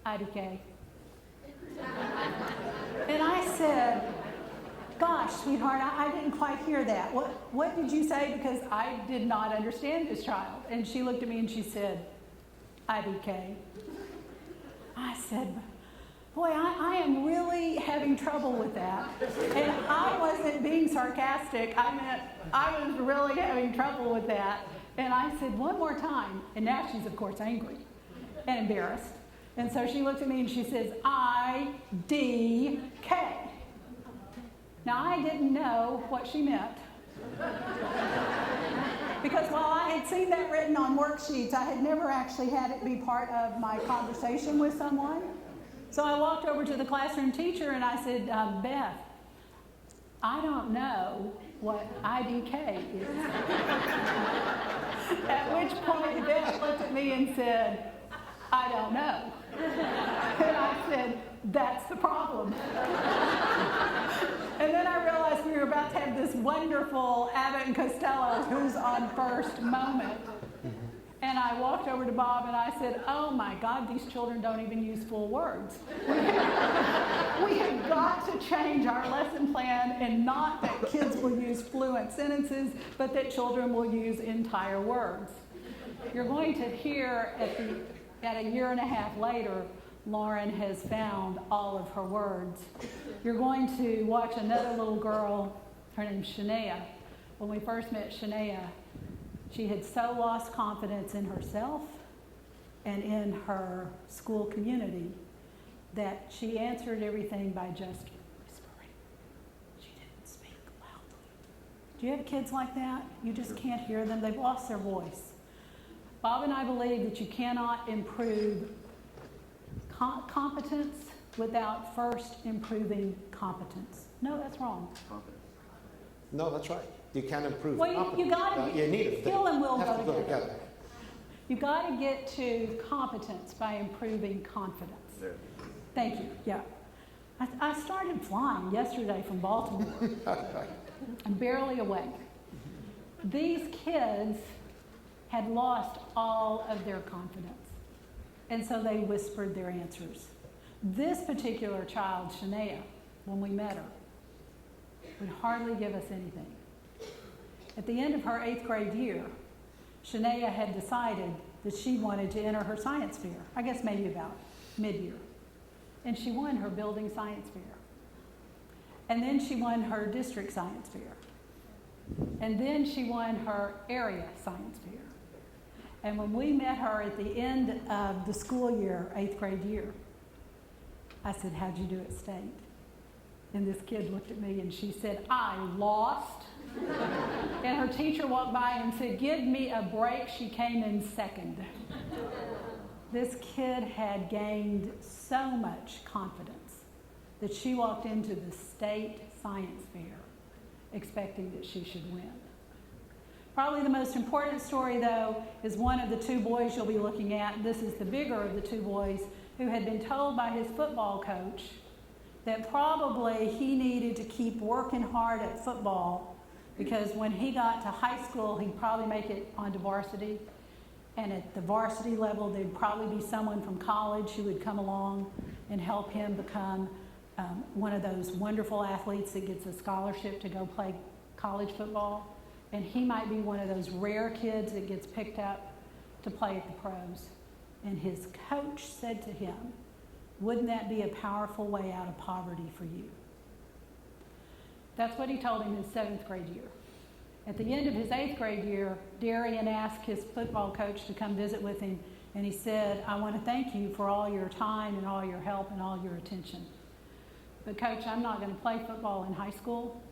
IDK. And I said, gosh, sweetheart, I didn't quite hear that. What did you say? Because I did not understand this child. And she looked at me and she said, IDK. I said, boy, I am really having trouble with that. And I wasn't being sarcastic. I meant I was really having trouble with that. And I said, one more time. And now she's, of course, angry and embarrassed. And so she looked at me and she says, IDK. Now, I didn't know what she meant. Because while I had seen that written on worksheets, I had never actually had it be part of my conversation with someone. So I walked over to the classroom teacher and I said, Beth, I don't know what IDK is. At which point Beth looked at me and said, I don't know. And I said, that's the problem. And then I realized we were about to have this wonderful Abbott and Costello who's on first moment. And I walked over to Bob and I said, oh my God, these children don't even use full words. We have got to change our lesson plan, and not that kids will use fluent sentences, but that children will use entire words. You're going to hear at a year and a half later, Lauren has found all of her words. You're going to watch another little girl, her name's Shania. When we first met Shania, she had so lost confidence in herself and in her school community that she answered everything by just whispering. She didn't speak loudly. Do you have kids like that? You just can't hear them. They've lost their voice. Bob and I believe that you cannot improve competence without first improving competence. No, that's wrong. No, that's right. You can't improve Well, competence. you got to you need it. skill and will have to go go together. together. You got to get to competence by improving confidence. Thank you. Yeah. I started flying yesterday from Baltimore. I'm barely awake. These kids had lost all of their confidence. And so they whispered their answers. This particular child, Shania, when we met her, would hardly give us anything. At the end of her 8th grade year, Shania had decided that she wanted to enter her science fair, I guess maybe about mid-year. And she won her building science fair. And then she won her district science fair. And then she won her area science fair. And when we met her at the end of the school year, 8th grade year, I said, how'd you do at state? And this kid looked at me and she said, I lost. And her teacher walked by and said, give me a break. She came in second. This kid had gained so much confidence that she walked into the state science fair expecting that she should win. Probably the most important story, though, is one of the two boys you'll be looking at. This is the bigger of the two boys, who had been told by his football coach that probably he needed to keep working hard at football because when he got to high school, he'd probably make it onto varsity. And at the varsity level, there'd probably be someone from college who would come along and help him become one of those wonderful athletes that gets a scholarship to go play college football. And he might be one of those rare kids that gets picked up to play at the pros. And his coach said to him, wouldn't that be a powerful way out of poverty for you? That's what he told him in 7th grade year. At the end of his 8th grade year, Darian asked his football coach to come visit with him, and he said, I want to thank you for all your time and all your help and all your attention. but Coach, I'm not going to play football in high school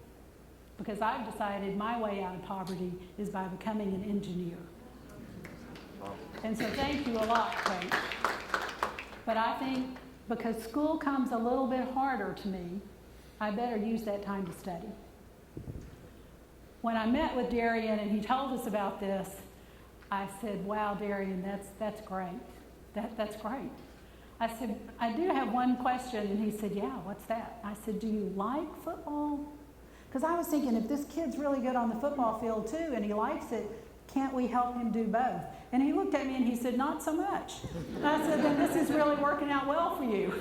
because I've decided my way out of poverty is by becoming an engineer. And so thank you a lot, Coach. But I think because school comes a little bit harder to me, I better use that time to study. When I met with Darian and he told us about this, I said, wow, Darian, that's great. That's great. I said, I do have one question. And he said, yeah, what's that? I said, do you like football? Because I was thinking, if this kid's really good on the football field too and he likes it, can't we help him do both? And he looked at me and he said, not so much. And I said, then this is really working out well for you.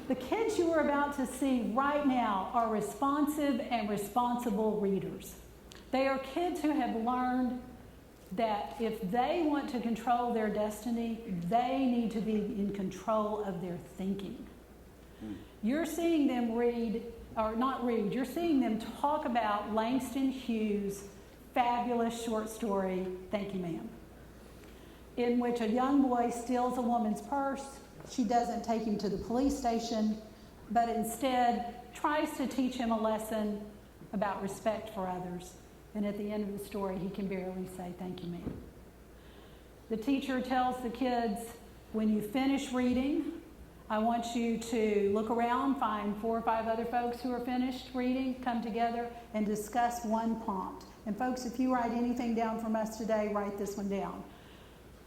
The kids you are about to see right now are responsive and responsible readers. They are kids who have learned that if they want to control their destiny, they need to be in control of their thinking. You're seeing them you're seeing them talk about Langston Hughes' fabulous short story, Thank You, Ma'am, in which a young boy steals a woman's purse. She doesn't take him to the police station, but instead tries to teach him a lesson about respect for others. And at the end of the story, he can barely say, thank you, ma'am. The teacher tells the kids, when you finish reading, I want you to look around, find 4 or 5 other folks who are finished reading, come together and discuss one prompt. And folks, if you write anything down from us today, write this one down.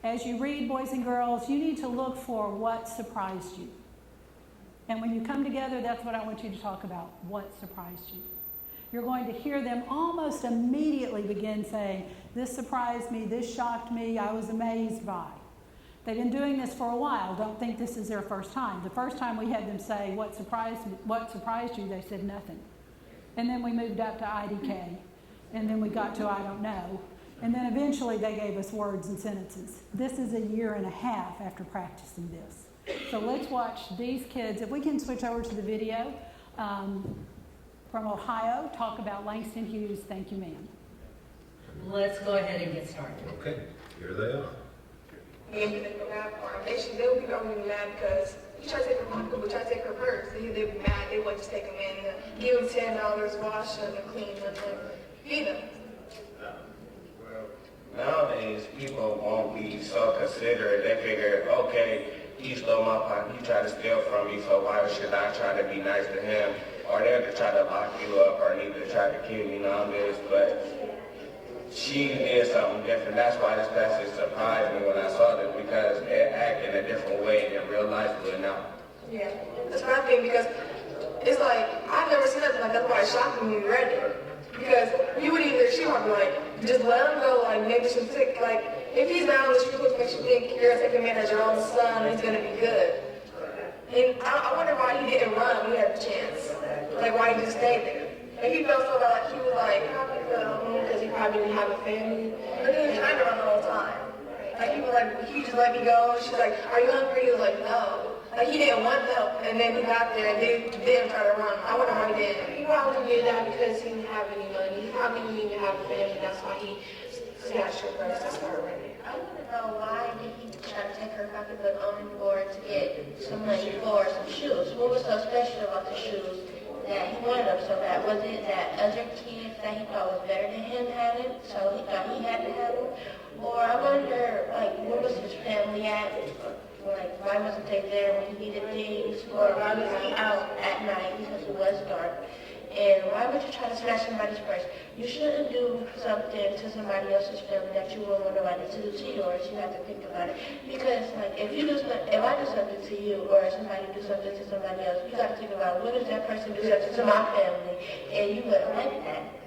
As you read, boys and girls, you need to look for what surprised you. And when you come together, that's what I want you to talk about, what surprised you. You're going to hear them almost immediately begin saying, this surprised me, this shocked me, I was amazed by. They've been doing this for a while. Don't think this is their first time. The first time we had them say, what surprised you, they said nothing. And then we moved up to IDK. And then we got to I don't know. And then eventually they gave us words and sentences. This is 1.5 years after practicing this. So let's watch these kids. If we can switch over to the video from Ohio, talk about Langston Hughes, Thank You, Ma'am. Let's go ahead and get started. Okay, here they are. And they go mad for him. They'll be only mad because he tried to take her pocket, we tried to take her purse. They'd be mad. They wouldn't just take him in, give him $10, wash him, and clean him, and feed him. Nowadays, people won't be so considerate. They figure, okay, he stole my pocket, he tried to steal from me, so why should I try to be nice to him? Or they'll try to lock you up or either try to kill you, this. But she did something different. That's why this passage surprised me when I saw this, because they act in a different way than real life would now. Yeah, that's what I think, because it's like, I've never seen nothing like that. That's why it shocked me when we read it. Because you would she would be like, just let him go, like, maybe some sick, like, if he's down on the street, which makes you think you're gonna take him in as your own son, and he's gonna be good. And I wonder why he didn't run when he had the chance. Like, why he just stayed there. Like, he felt so bad, like, he was like, happy because he probably didn't have a family. But he was trying to run the whole time. Like, he was like, he just let me go. She's like, are you hungry? He was like, no. Like, he didn't want help, and then he got there, and they didn't try to run. I wonder why he didn't. He probably did that because he didn't have any money. He probably didn't even have a family. That's why he snatched her purse and started running. I want to know, why did he try to take her pocketbook on board to get some money for some shoes? What was so special about the shoes that he wanted them so bad? Was it that other kids that he thought was better than him had it, so he thought he had to have them? Or I wonder, like, where was his family at? Like, why wasn't they there when he needed things? Or why was he out at night because it was dark? And why would you try to snatch somebody's purse? You shouldn't do something to somebody else's family that you wouldn't want nobody to do to yours. You have to think about it. Because, like, if I do something to you or somebody do something to somebody else, you got to think about, what if that person do something to my family? And you wouldn't like that.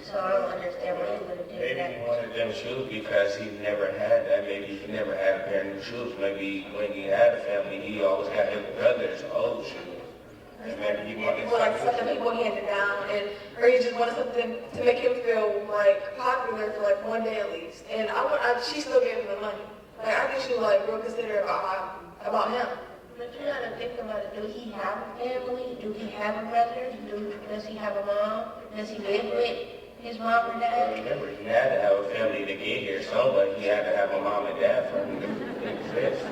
So I don't understand why he would have did Maybe that. he wanted them shoes because he never had that. Maybe he never had a pair of new shoes. Maybe when he had a family, he always got his brother's old shoes. And maybe he wanted like something people handed down, or he just wanted something to make him feel like popular for like one day at least. And she still gave him the money. Like, I think she was like real considerate about him. But you gotta think about it. Do he have a family? Do he have a brother? Does he have a mom? Does he live with his mom or dad? Remember, he had to have a family to get here, so but he had to have a mom and dad for him to exist.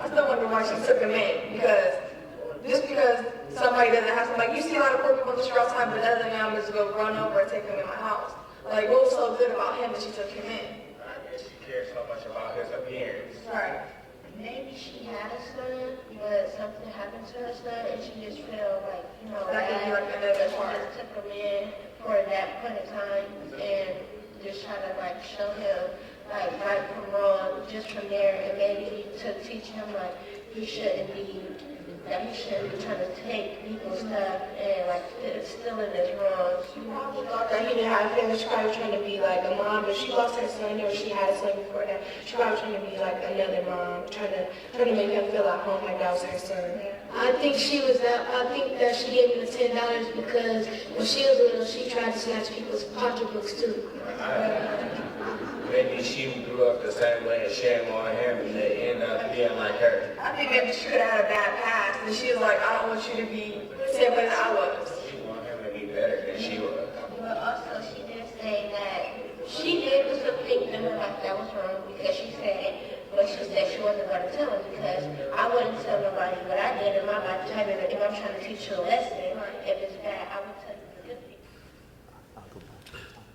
I still wonder why she took him in, because just because somebody doesn't have something. Like, you see a lot of poor people on the street all the time, but other than I'm just go run over and take him in my house. Like, what was so good about him that she took him in? She cares so much about his appearance. Right. Maybe she had a son, but something happened to her son, and she just felt like, That could be like another that she part. just took him in for that point in time, and just try to like show him like right from wrong, just from there, and maybe to teach him like he shouldn't be trying to take people's stuff and like stealing is wrong. She probably thought that he didn't have a family. She probably was trying to be like a mom, but she lost her son, or she had a son before that. She probably was trying to be like another mom, trying to make him feel at home like that was her son. I think that she gave him the $10 because when she was little, she tried to snatch people's pocketbooks too. Maybe she grew up the same way and shame on him and they end up being like her. I think maybe she could have had a bad past, and she was like, I don't want you to be the same way that I was. She wanted him to be better than she was. But also she did say that she did do some things in her life that was wrong because she said she wasn't going to tell him because I wouldn't tell nobody what I did in my lifetime. If I'm trying to teach you a lesson, if it's bad, I would tell you the good things.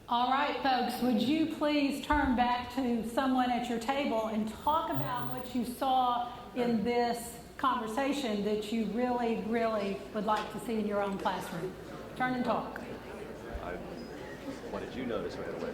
All right, folks, would you please turn back to someone at your table and talk about what you saw in this conversation that you really, really would like to see in your own classroom. Turn and talk. What did you notice right away?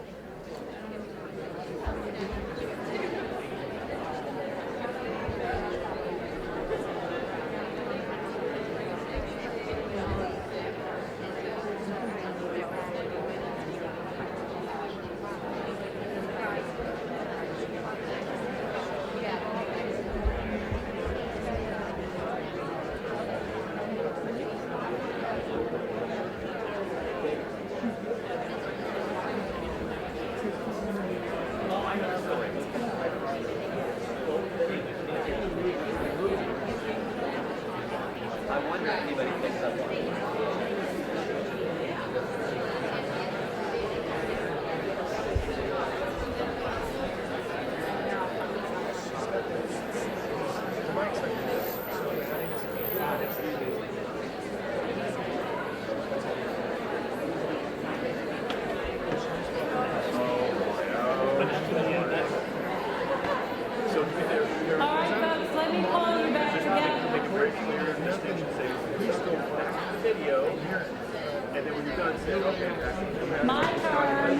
My turn.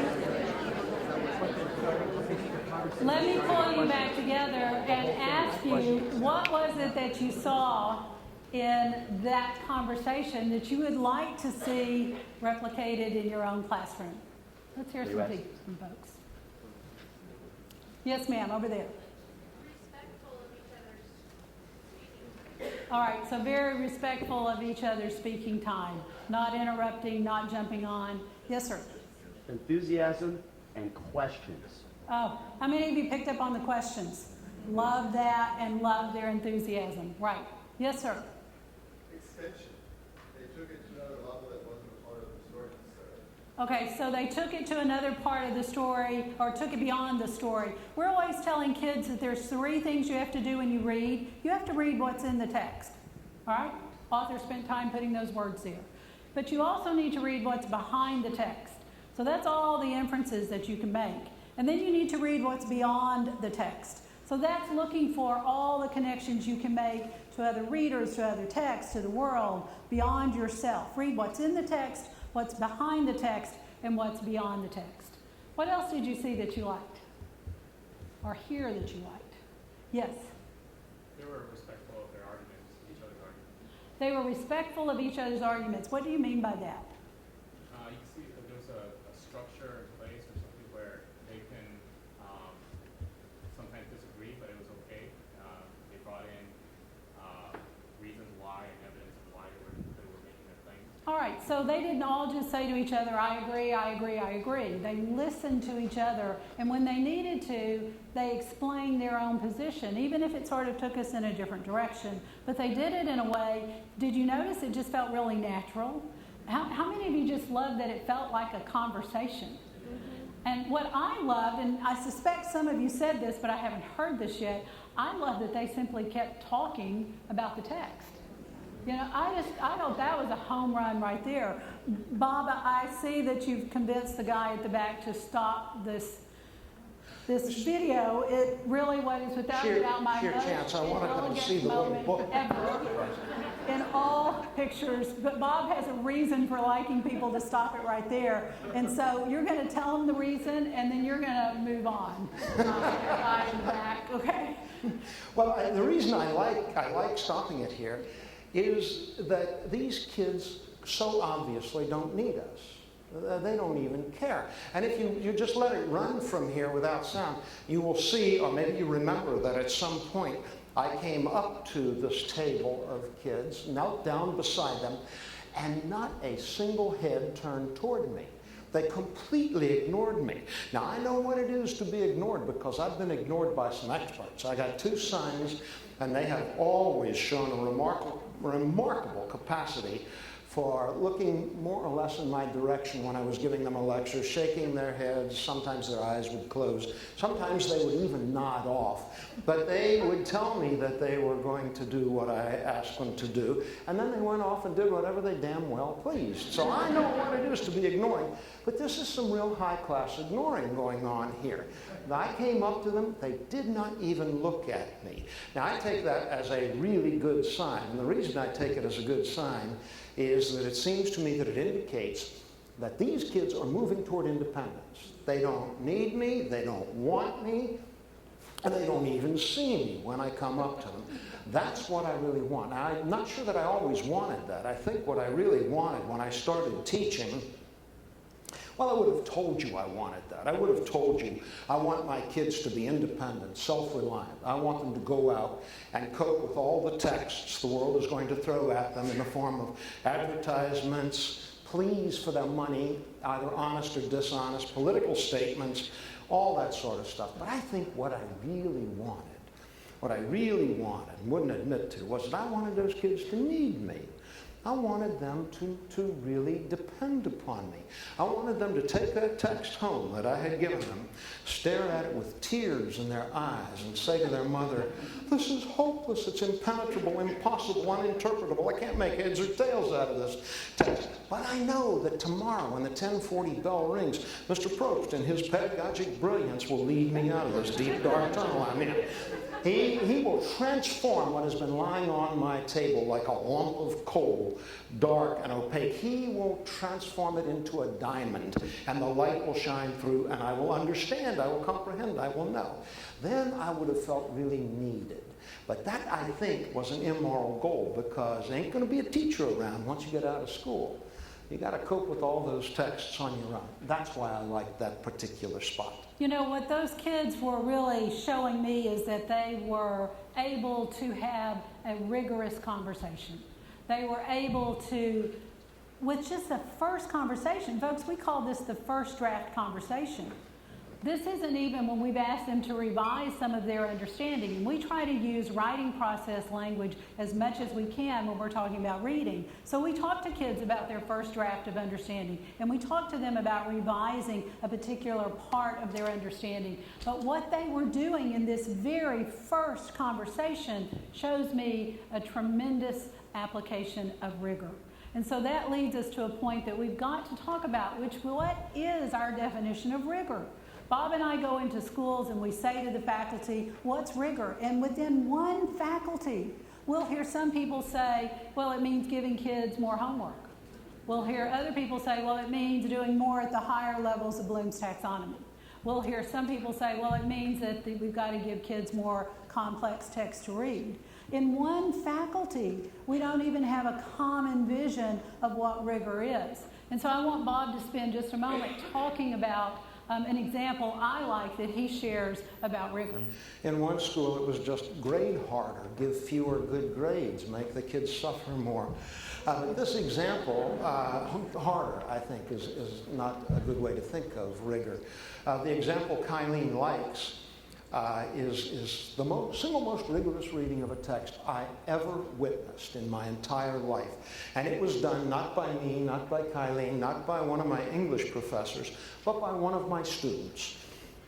Let me pull you back together and ask you, what was it that you saw in that conversation that you would like to see replicated in your own classroom? Let's hear some folks. Yes, ma'am, over there. All right, so very respectful of each other's speaking time, not interrupting, not jumping on. Yes, sir. Enthusiasm and questions. Oh, how many of you picked up on the questions? Love that and love their enthusiasm. Right. Yes, sir. Extension. They took it to another level that wasn't a part of the story necessarily. Okay, so they took it to another part of the story, or took it beyond the story. We're always telling kids that there's 3 things you have to do when you read. You have to read what's in the text. All right? Author spent time putting those words there. But you also need to read what's behind the text. So that's all the inferences that you can make. And then you need to read what's beyond the text. So that's looking for all the connections you can make to other readers, to other texts, to the world, beyond yourself. Read what's in the text, what's behind the text, and what's beyond the text. What else did you see that you liked? Or hear that you liked? Yes? They were respectful of their arguments, each other's arguments. They were respectful of each other's arguments. What do you mean by that? You can see that there's a structure in place or something where they can sometimes disagree, but it was okay. They brought in reasons why and evidence of why they were making their claims. All right, so they didn't all just say to each other, I agree, I agree, I agree. They listened to each other, and when they needed to, they explained their own position, even if it sort of took us in a different direction. But they did it in a way, did you notice it just felt really natural? How many of you just loved that it felt like a conversation? And what I loved, and I suspect some of you said this, but I haven't heard this yet, I love that they simply kept talking about the text. You know, I thought that was a home run right there. Bob, I see that you've convinced the guy at the back to stop this video. It really was, without my sheer most chance. I wanted them to see the little moment book. ever in all pictures. But Bob has a reason for liking people to stop it right there. And so you're going to tell him the reason, and then you're going to move on. Guy in the back, okay? Well, the reason I like stopping it here is that these kids so obviously don't need us. They don't even care. And if you just let it run from here without sound, you will see, or maybe you remember that at some point I came up to this table of kids, knelt down beside them, and not a single head turned toward me. They completely ignored me. Now, I know what it is to be ignored because I've been ignored by some experts. I got 2 sons, and they have always shown a remarkable capacity for looking more or less in my direction when I was giving them a lecture, shaking their heads. Sometimes their eyes would close. Sometimes they would even nod off. But they would tell me that they were going to do what I asked them to do, and then they went off and did whatever they damn well pleased. So I know what it is to be ignoring, but this is some real high-class ignoring going on here. I came up to them, they did not even look at me. Now, I take that as a really good sign, and the reason I take it as a good sign is that it seems to me that it indicates that these kids are moving toward independence. They don't need me, they don't want me, and they don't even see me when I come up to them. That's what I really want. Now, I'm not sure that I always wanted that. I think what I really wanted when I started teaching, well, I would have told you I wanted that. I would have told you I want my kids to be independent, self-reliant. I want them to go out and cope with all the texts the world is going to throw at them in the form of advertisements, pleas for their money, either honest or dishonest, political statements, all that sort of stuff. But I think what I really wanted and wouldn't admit to, was that I wanted those kids to need me. I wanted them to really depend upon me. I wanted them to take that text home that I had given them, stare at it with tears in their eyes, and say to their mother, "This is hopeless, it's impenetrable, impossible, uninterpretable. I can't make heads or tails out of this text. But I know that tomorrow when the 10:40 bell rings, Mr. Probst in his pedagogic brilliance will lead me out of this deep, dark tunnel I'm in. He will transform what has been lying on my table like a lump of coal, dark and opaque. He will transform it into a diamond, and the light will shine through, and I will understand, I will comprehend, I will know." Then I would have felt really needed. But that, I think, was an immoral goal, because there ain't going to be a teacher around once you get out of school. You got to cope with all those texts on your own. That's why I like that particular spot. You know, what those kids were really showing me is that they were able to have a rigorous conversation. They were able to, with just the first conversation, folks, we call this the first draft conversation. This isn't even when we've asked them to revise some of their understanding. And we try to use writing process language as much as we can when we're talking about reading. So we talk to kids about their first draft of understanding, and we talk to them about revising a particular part of their understanding. But what they were doing in this very first conversation shows me a tremendous application of rigor. And so that leads us to a point that we've got to talk about, what is our definition of rigor? Bob and I go into schools and we say to the faculty, what's rigor? And within one faculty, we'll hear some people say, well, it means giving kids more homework. We'll hear other people say, well, it means doing more at the higher levels of Bloom's taxonomy. We'll hear some people say, well, it means that we've got to give kids more complex text to read. In one faculty, we don't even have a common vision of what rigor is. And so I want Bob to spend just a moment talking about an example I like that he shares about rigor. In one school, it was just grade harder, give fewer good grades, make the kids suffer more. This example, harder, I think, is not a good way to think of rigor. The example Kylene likes is the single most rigorous reading of a text I ever witnessed in my entire life. And it was done not by me, not by Kylene, not by one of my English professors, but by one of my students.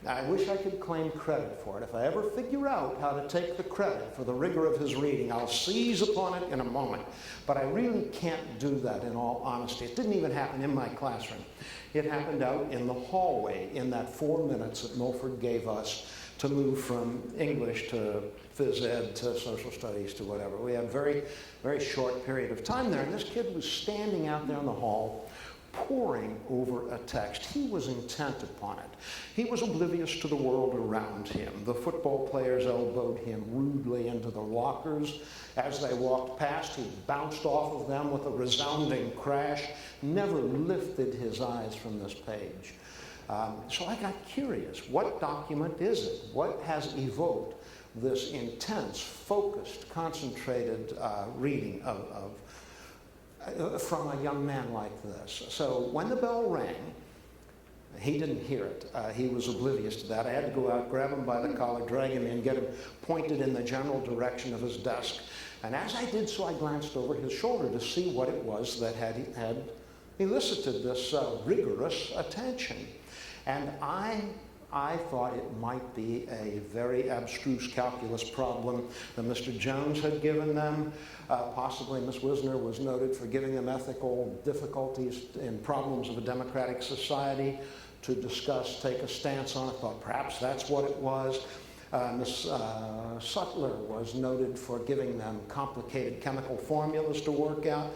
I wish I could claim credit for it. If I ever figure out how to take the credit for the rigor of his reading, I'll seize upon it in a moment. But I really can't do that in all honesty. It didn't even happen in my classroom. It happened out in the hallway in that 4 minutes that Milford gave us to move from English to phys ed to social studies to whatever. We had a very, very short period of time there, and this kid was standing out there in the hall poring over a text. He was intent upon it. He was oblivious to the world around him. The football players elbowed him rudely into the lockers. As they walked past, he bounced off of them with a resounding crash, never lifted his eyes from this page. So I got curious. What document is it? What has evoked this intense, focused, concentrated reading from a young man like this? So when the bell rang, he didn't hear it. He was oblivious to that. I had to go out, grab him by the collar, drag him in, get him pointed in the general direction of his desk. And as I did so, I glanced over his shoulder to see what it was that had elicited this rigorous attention. And I thought it might be a very abstruse calculus problem that Mr. Jones had given them. Possibly Ms. Wisner was noted for giving them ethical difficulties and problems of a democratic society to discuss, take a stance on. I thought perhaps that's what it was. Ms. Sutler was noted for giving them complicated chemical formulas to work out.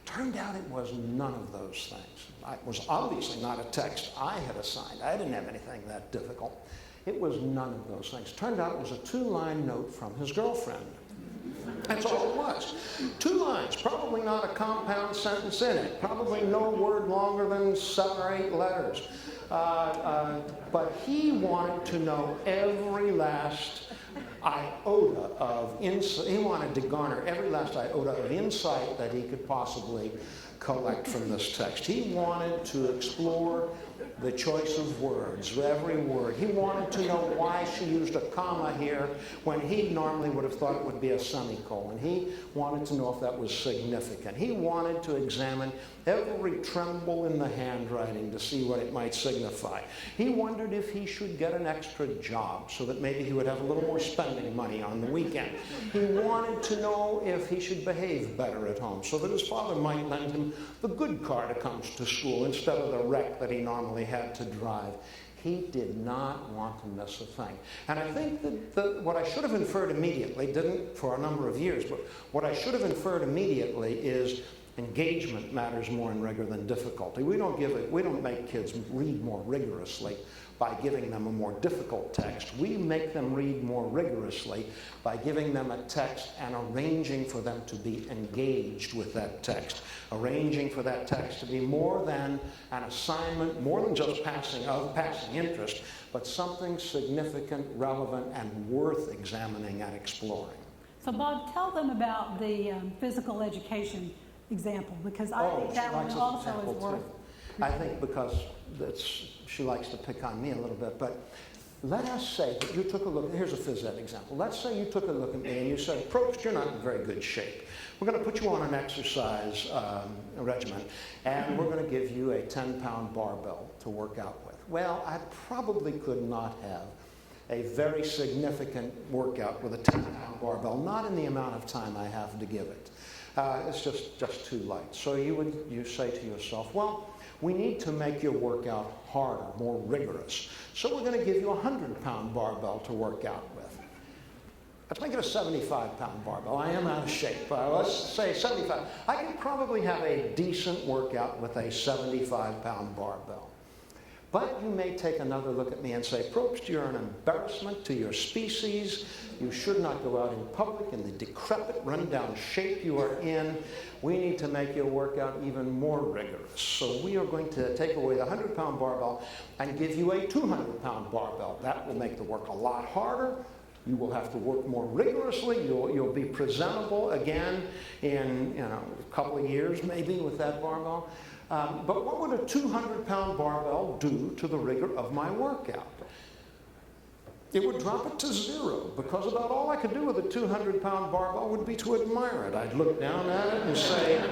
Turned out it was none of those things. It was obviously not a text I had assigned. I didn't have anything that difficult. It was none of those things. Turned out it was a 2-line note from his girlfriend. That's all it was. 2 lines, probably not a compound sentence in it, probably no word longer than 7 or 8 letters. But he wanted to know every last iota of insight. He wanted to garner every last iota of insight that he could possibly collect from this text. He wanted to explore the choice of words, every word. He wanted to know why she used a comma here when he normally would have thought it would be a semicolon. He wanted to know if that was significant. He wanted to examine every tremble in the handwriting to see what it might signify. He wondered if he should get an extra job so that maybe he would have a little more spending money on the weekend. He wanted to know if he should behave better at home so that his father might lend him the good car to come to school instead of the wreck that he normally had to drive. He did not want to miss a thing. And I think that what I should have inferred immediately, didn't for a number of years, but what I should have inferred immediately is engagement matters more in rigor than difficulty. We don't make kids read more rigorously by giving them a more difficult text. We make them read more rigorously by giving them a text and arranging for them to be engaged with that text, arranging for that text to be more than an assignment, more than just passing interest, but something significant, relevant, and worth examining and exploring. So Bob, tell them about the physical education example, because I think that one also is worth. I think because she likes to pick on me a little bit, but let us say that you took a look. Here's a phys ed example. Let's say you took a look at me and you said, Probst, you're not in very good shape. We're going to put you on an exercise regimen, and we're going to give you a 10-pound barbell to work out with. Well, I probably could not have a very significant workout with a 10-pound barbell, not in the amount of time I have to give it. It's just too light. So you say to yourself, well, we need to make your workout harder, more rigorous. So we're going to give you a 100-pound barbell to work out with. Let's make it a 75-pound barbell. I am out of shape. Let's say 75. I can probably have a decent workout with a 75-pound barbell. But you may take another look at me and say, Probst, you're an embarrassment to your species. You should not go out in public in the decrepit, run-down shape you are in. We need to make your workout even more rigorous. So we are going to take away the 100-pound barbell and give you a 200-pound barbell. That will make the work a lot harder. You will have to work more rigorously. You'll be presentable again in a couple of years maybe with that barbell. But what would a 200-pound barbell do to the rigor of my workout? it would drop it to 0, because about all I could do with a 200-pound barbell would be to admire it. I'd look down at it and say,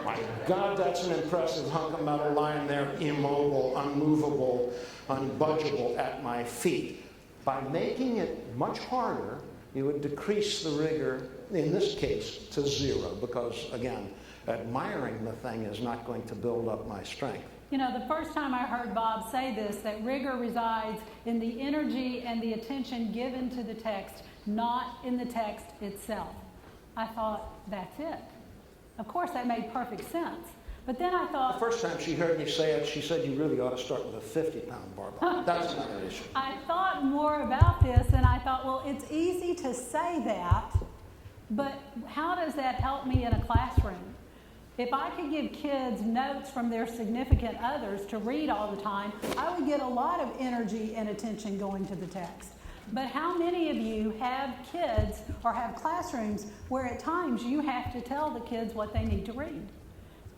my God, that's an impressive hunk of metal lying there, immobile, unmovable, unbudgeable at my feet. By making it much harder, you would decrease the rigor, in this case, to 0, because, again, admiring the thing is not going to build up my strength. You know, the first time I heard Bob say this, that rigor resides in the energy and the attention given to the text, not in the text itself. I thought, that's it. Of course, that made perfect sense. But then I thought... The first time she heard me say it, she said, you really ought to start with a 50-pound barbell. That's another issue. I thought more about this, and I thought, well, it's easy to say that, but how does that help me in a classroom? If I could give kids notes from their significant others to read all the time, I would get a lot of energy and attention going to the text. But how many of you have kids or have classrooms where at times you have to tell the kids what they need to read?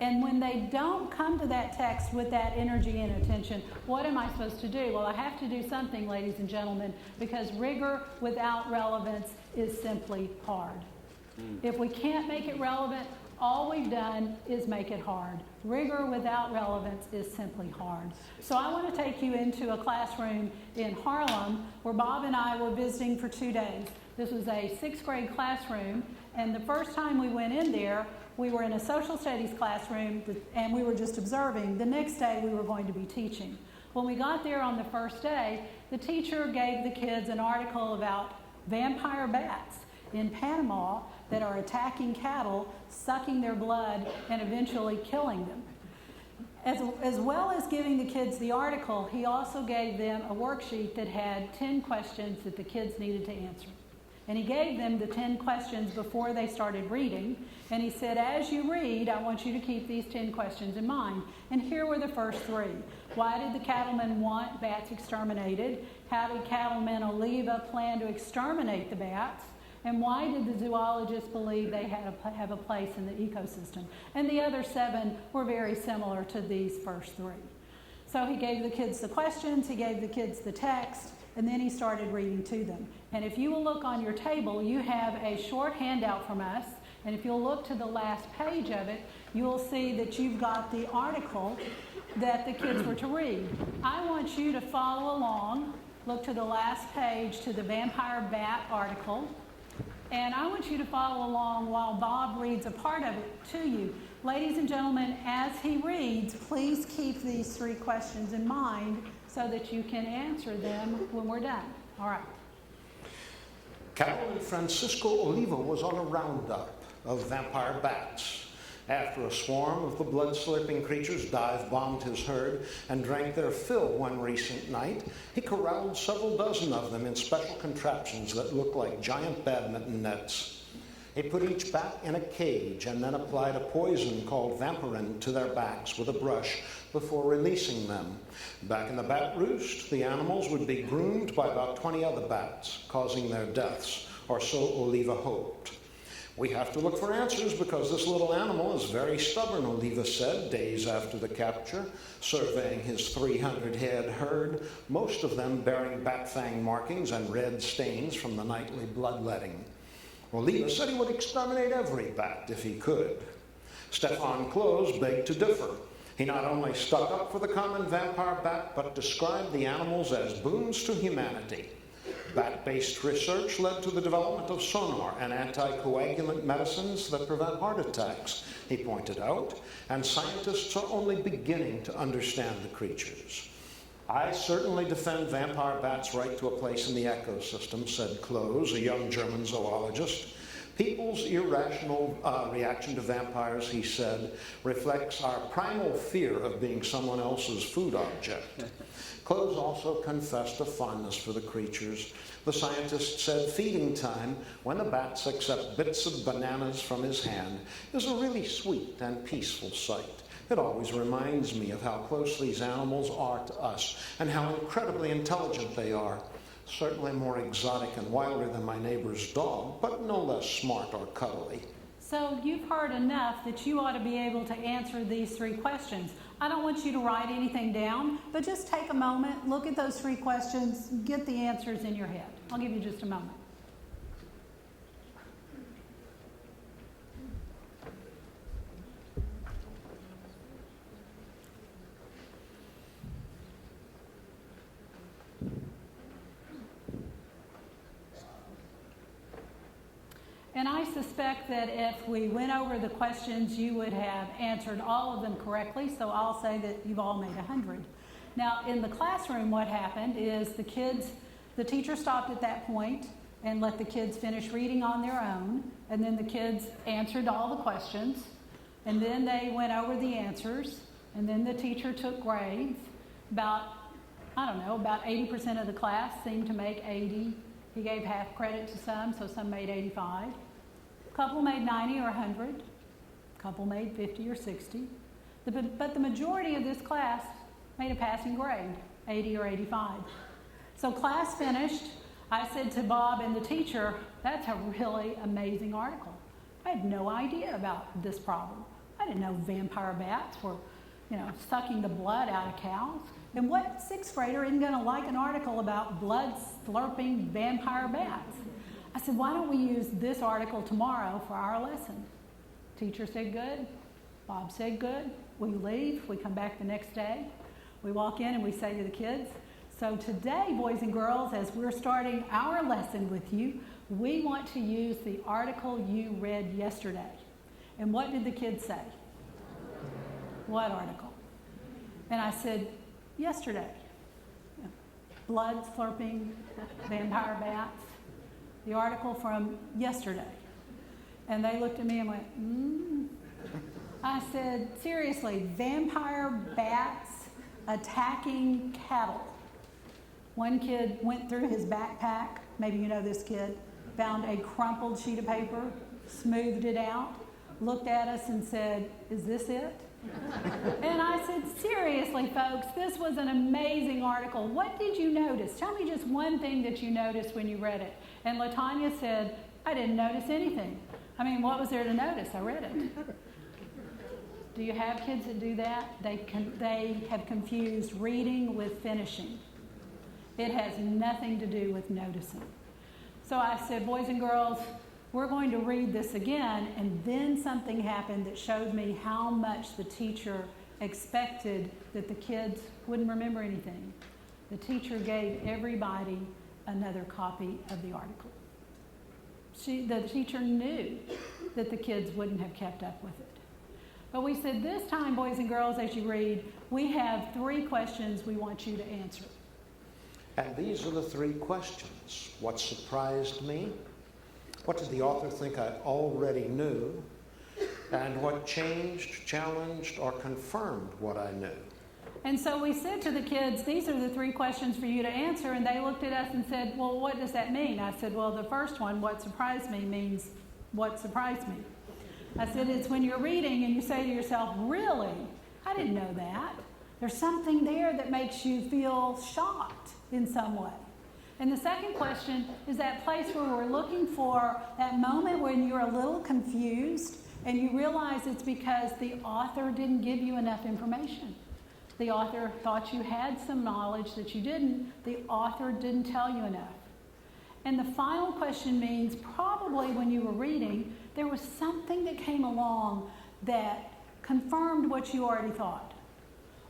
And when they don't come to that text with that energy and attention, what am I supposed to do? Well, I have to do something, ladies and gentlemen, because rigor without relevance is simply hard. If we can't make it relevant, all we've done is make it hard. Rigor without relevance is simply hard. So I want to take you into a classroom in Harlem where Bob and I were visiting for 2 days. This was a 6th grade classroom, and the first time we went in there, we were in a social studies classroom, and we were just observing. The next day, we were going to be teaching. When we got there on the first day, the teacher gave the kids an article about vampire bats in Panama that are attacking cattle, sucking their blood, and eventually killing them. As well as giving the kids the article, he also gave them a worksheet that had 10 questions that the kids needed to answer. And he gave them the 10 questions before they started reading, and he said, as you read, I want you to keep these 10 questions in mind. And here were the first 3. Why did the cattlemen want bats exterminated? How did Cattleman Oliva plan to exterminate the bats? And why did the zoologists believe they have a place in the ecosystem? And the other 7 were very similar to these first 3. So he gave the kids the questions, he gave the kids the text, and then he started reading to them. And if you will look on your table, you have a short handout from us, and if you'll look to the last page of it, you'll see that you've got the article that the kids were to read. I want you to follow along, look to the last page to the vampire bat article, and I want you to follow along while Bob reads a part of it to you. Ladies and gentlemen, as he reads, please keep these 3 questions in mind so that you can answer them when we're done. All right. Cattleman Francisco Oliva was on a roundup of vampire bats. After a swarm of the blood-slurping creatures dive-bombed his herd and drank their fill one recent night, he corralled several dozen of them in special contraptions that looked like giant badminton nets. He put each bat in a cage and then applied a poison called vampirin to their backs with a brush before releasing them. Back in the bat roost, the animals would be groomed by about 20 other bats, causing their deaths, or so Oliva hoped. We have to look for answers because this little animal is very stubborn, Oliva said days after the capture, surveying his 300-head herd, most of them bearing bat fang markings and red stains from the nightly bloodletting. Oliva said he would exterminate every bat if he could. Stefan Close begged to differ. He not only stuck up for the common vampire bat, but described the animals as boons to humanity. Bat-based research led to the development of sonar and anticoagulant medicines that prevent heart attacks, he pointed out, and scientists are only beginning to understand the creatures. I certainly defend vampire bats' right to a place in the ecosystem, said Close, a young German zoologist. People's irrational reaction to vampires, he said, reflects our primal fear of being someone else's food object. Close also confessed a fondness for the creatures. The scientist said feeding time, when the bats accept bits of bananas from his hand, is a really sweet and peaceful sight. It always reminds me of how close these animals are to us and how incredibly intelligent they are. Certainly more exotic and wilder than my neighbor's dog, but no less smart or cuddly. So you've heard enough that you ought to be able to answer these 3 questions. I don't want you to write anything down, but just take a moment, look at those 3 questions, get the answers in your head. I'll give you just a moment. And I suspect that if we went over the questions, you would have answered all of them correctly, so I'll say that you've all made 100. Now, in the classroom, what happened is the teacher stopped at that point and let the kids finish reading on their own, and then the kids answered all the questions, and then they went over the answers, and then the teacher took grades. About 80% of the class seemed to make 80. He gave half credit to some, so some made 85. A couple made 90 or 100. A couple made 50 or 60. But the majority of this class made a passing grade, 80 or 85. So class finished. I said to Bob and the teacher, that's a really amazing article. I had no idea about this problem. I didn't know vampire bats were, sucking the blood out of cows. And what 6th grader isn't going to like an article about blood-slurping vampire bats? I said, why don't we use this article tomorrow for our lesson? Teacher said good. Bob said good. We leave. We come back the next day. We walk in and we say to the kids, so today, boys and girls, as we're starting our lesson with you, we want to use the article you read yesterday. And what did the kids say? What article? And I said, yesterday. Blood slurping vampire bats. The article from yesterday. And they looked at me and went, I said, seriously, vampire bats attacking cattle. One kid went through his backpack, maybe you know this kid, found a crumpled sheet of paper, smoothed it out, looked at us and said, is this it? And I said, seriously, folks, this was an amazing article. What did you notice? Tell me just one thing that you noticed when you read it. And LaTanya said, I didn't notice anything. I mean, what was there to notice? I read it. Do you have kids that do that? They have confused reading with finishing. It has nothing to do with noticing. So I said, boys and girls, we're going to read this again, and then something happened that showed me how much the teacher expected that the kids wouldn't remember anything. The teacher gave everybody another copy of the article. The teacher knew that the kids wouldn't have kept up with it. But we said, this time, boys and girls, as you read, we have 3 questions we want you to answer. And these are the 3 questions. What surprised me? What did the author think I already knew? And what changed, challenged, or confirmed what I knew? And so we said to the kids, these are the 3 questions for you to answer, and they looked at us and said, well, what does that mean? I said, well, the first one, what surprised me, means what surprised me. I said, it's when you're reading and you say to yourself, really? I didn't know that. There's something there that makes you feel shocked in some way. And the second question is that place where we're looking for that moment when you're a little confused and you realize it's because the author didn't give you enough information. The author thought you had some knowledge that you didn't. The author didn't tell you enough. And the final question means probably when you were reading, there was something that came along that confirmed what you already thought.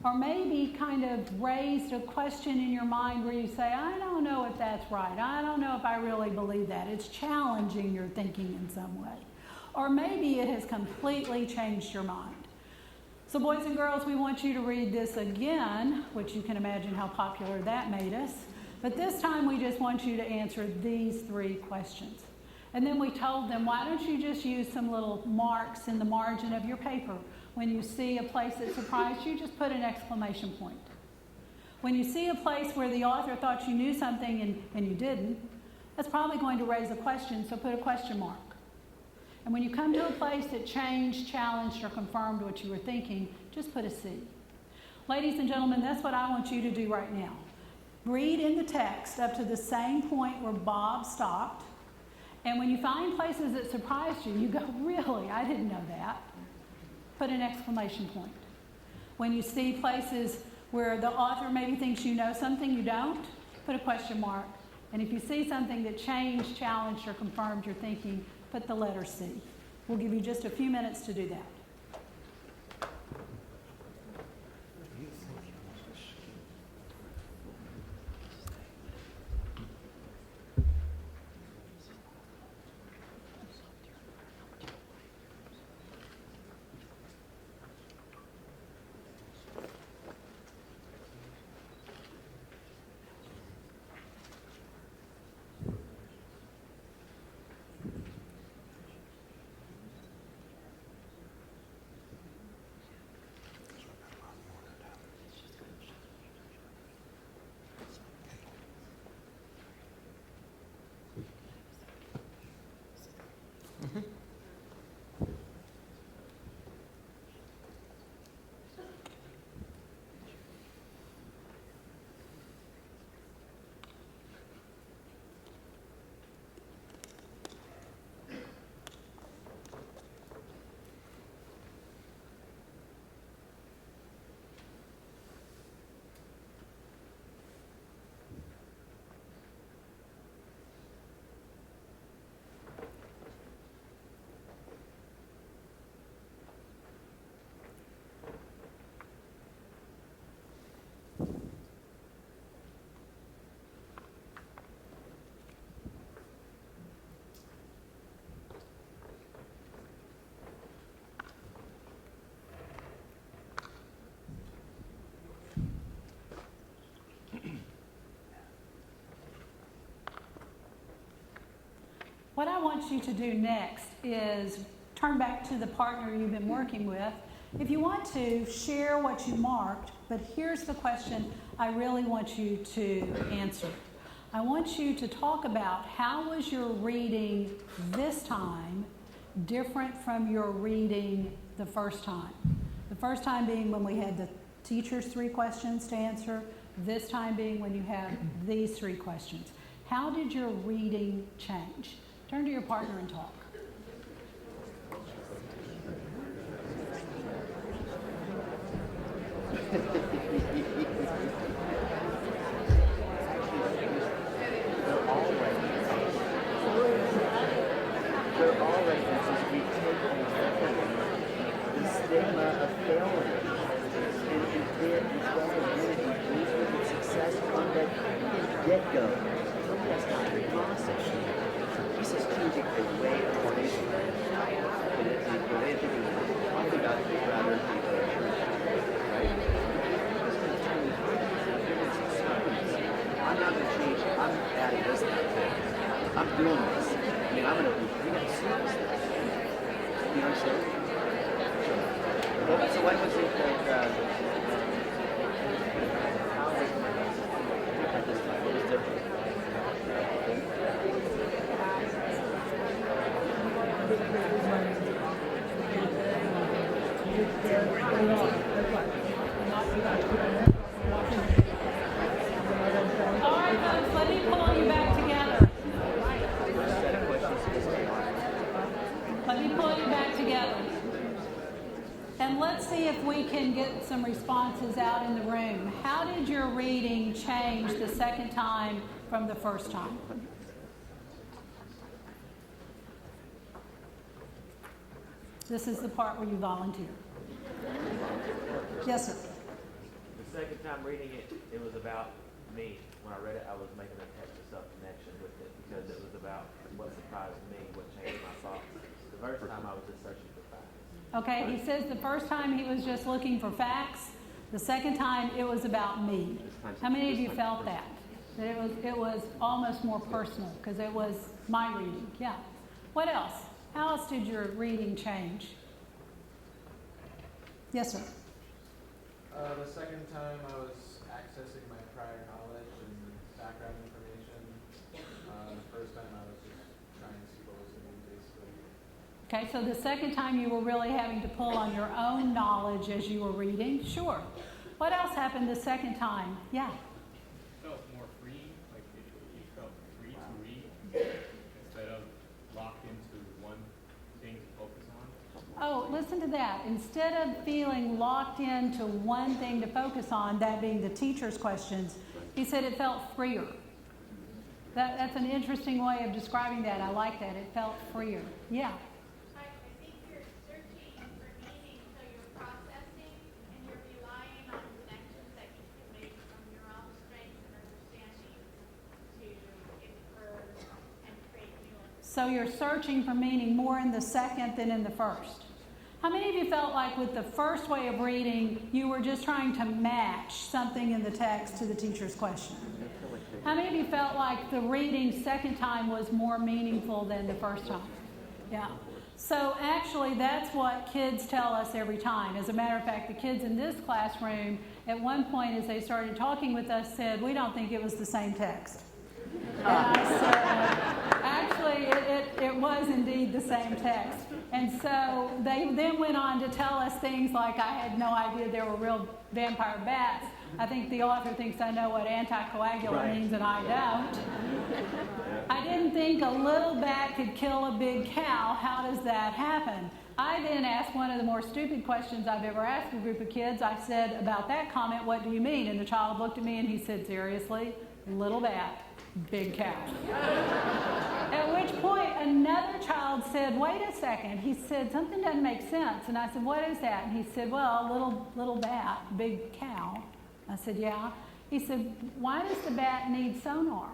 Or maybe kind of raised a question in your mind where you say, I don't know if that's right. I don't know if I really believe that. It's challenging your thinking in some way. Or maybe it has completely changed your mind. So boys and girls, we want you to read this again, which you can imagine how popular that made us. But this time we just want you to answer these 3 questions. And then we told them, why don't you just use some little marks in the margin of your paper. When you see a place that surprised you, just put an exclamation point. When you see a place where the author thought you knew something and you didn't, that's probably going to raise a question, so put a question mark. And when you come to a place that changed, challenged, or confirmed what you were thinking, just put a C. Ladies and gentlemen, that's what I want you to do right now. Read in the text up to the same point where Bob stopped, And when you find places that surprised you, you go, really, I didn't know that. Put an exclamation point. When you see places where the author maybe thinks you know something you don't, put a question mark. And if you see something that changed, challenged, or confirmed your thinking, put the letter C. We'll give you just a few minutes to do that. What I want you to do next is turn back to the partner you've been working with. If you want to, share what you marked, but here's the question I really want you to answer. I want you to talk about how was your reading this time different from your reading the first time. The first time being when we had the teacher's 3 questions to answer, this time being when you have these 3 questions. How did your reading change? Turn to your partner and talk. They're all references we take on the stigma of failure and fear and identity with success from the get-go. That's not the process. This is changing the way of thinking. The way of thinking talking about it rather than right? I'm not going to change. I'm adding this now. I'm doing this. I mean, I'm going to see this. You know what I'm saying? So what was it that, how was it this time? What was different? All right, folks, let me pull you back together. Let me pull you back together. And let's see if we can get some responses out in the room. How did your reading change the second time from the first time? This is the part where you volunteer. Yes, sir. The second time reading it, it was about me. When I read it, I was making a text of self-connection with it because it was about what surprised me, what changed my thoughts. The first time I was just searching for facts. Okay, he says the first time he was just looking for facts. The second time it was about me. How many of you felt that? That it was almost more personal because it was my reading. Yeah. What else? How else did your reading change? Yes, sir. The second time I was accessing my prior knowledge and background information. The first time I was just trying to see what was new, basically. Okay, so the second time you were really having to pull on your own knowledge as you were reading. Sure. What else happened the second time? Yeah. It felt more free, like you felt free to read instead of Oh, listen to that. Instead of feeling locked into one thing to focus on, that being the teacher's questions, he said it felt freer. That's an interesting way of describing that. I like that. It felt freer. Yeah. I think you're searching for meaning, so you're processing and you're relying on connections that you can make from your own strengths and understanding to infer and create new ones. So you're searching for meaning more in the second than in the first. How many of you felt like with the first way of reading, you were just trying to match something in the text to the teacher's question? How many of you felt like the reading second time was more meaningful than the first time? Yeah. So actually, that's what kids tell us every time. As a matter of fact, the kids in this classroom, at one point as they started talking with us, said, we don't think it was the same text. And I said, actually, it was indeed the same text. And so they then went on to tell us things like, I had no idea there were real vampire bats. I think the author thinks I know what anticoagulant means, and I don't. I didn't think a little bat could kill a big cow. How does that happen? I then asked one of the more stupid questions I've ever asked a group of kids. I said, about that comment, what do you mean? And the child looked at me and he said, seriously, little bat, big cow. At which point, another child said, wait a second. He said, something doesn't make sense. And I said, what is that? And he said, well, little bat, big cow. I said, yeah. He said, why does the bat need sonar?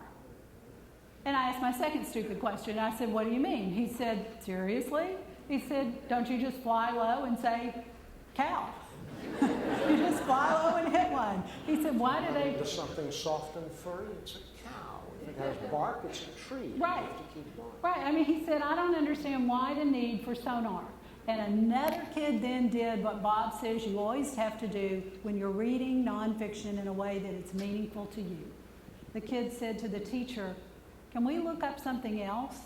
And I asked my second stupid question. I said, what do you mean? He said, seriously? He said, don't you just fly low and say, cow? You just fly low and hit one. He said, why do they... Does something soft and furry? It's a cow. If it has bark, it's a tree. Right. You have to keep going. Right. I mean, he said, I don't understand why the need for sonar. And another kid then did what Bob says you always have to do when you're reading nonfiction in a way that it's meaningful to you. The kid said to the teacher, can we look up something else?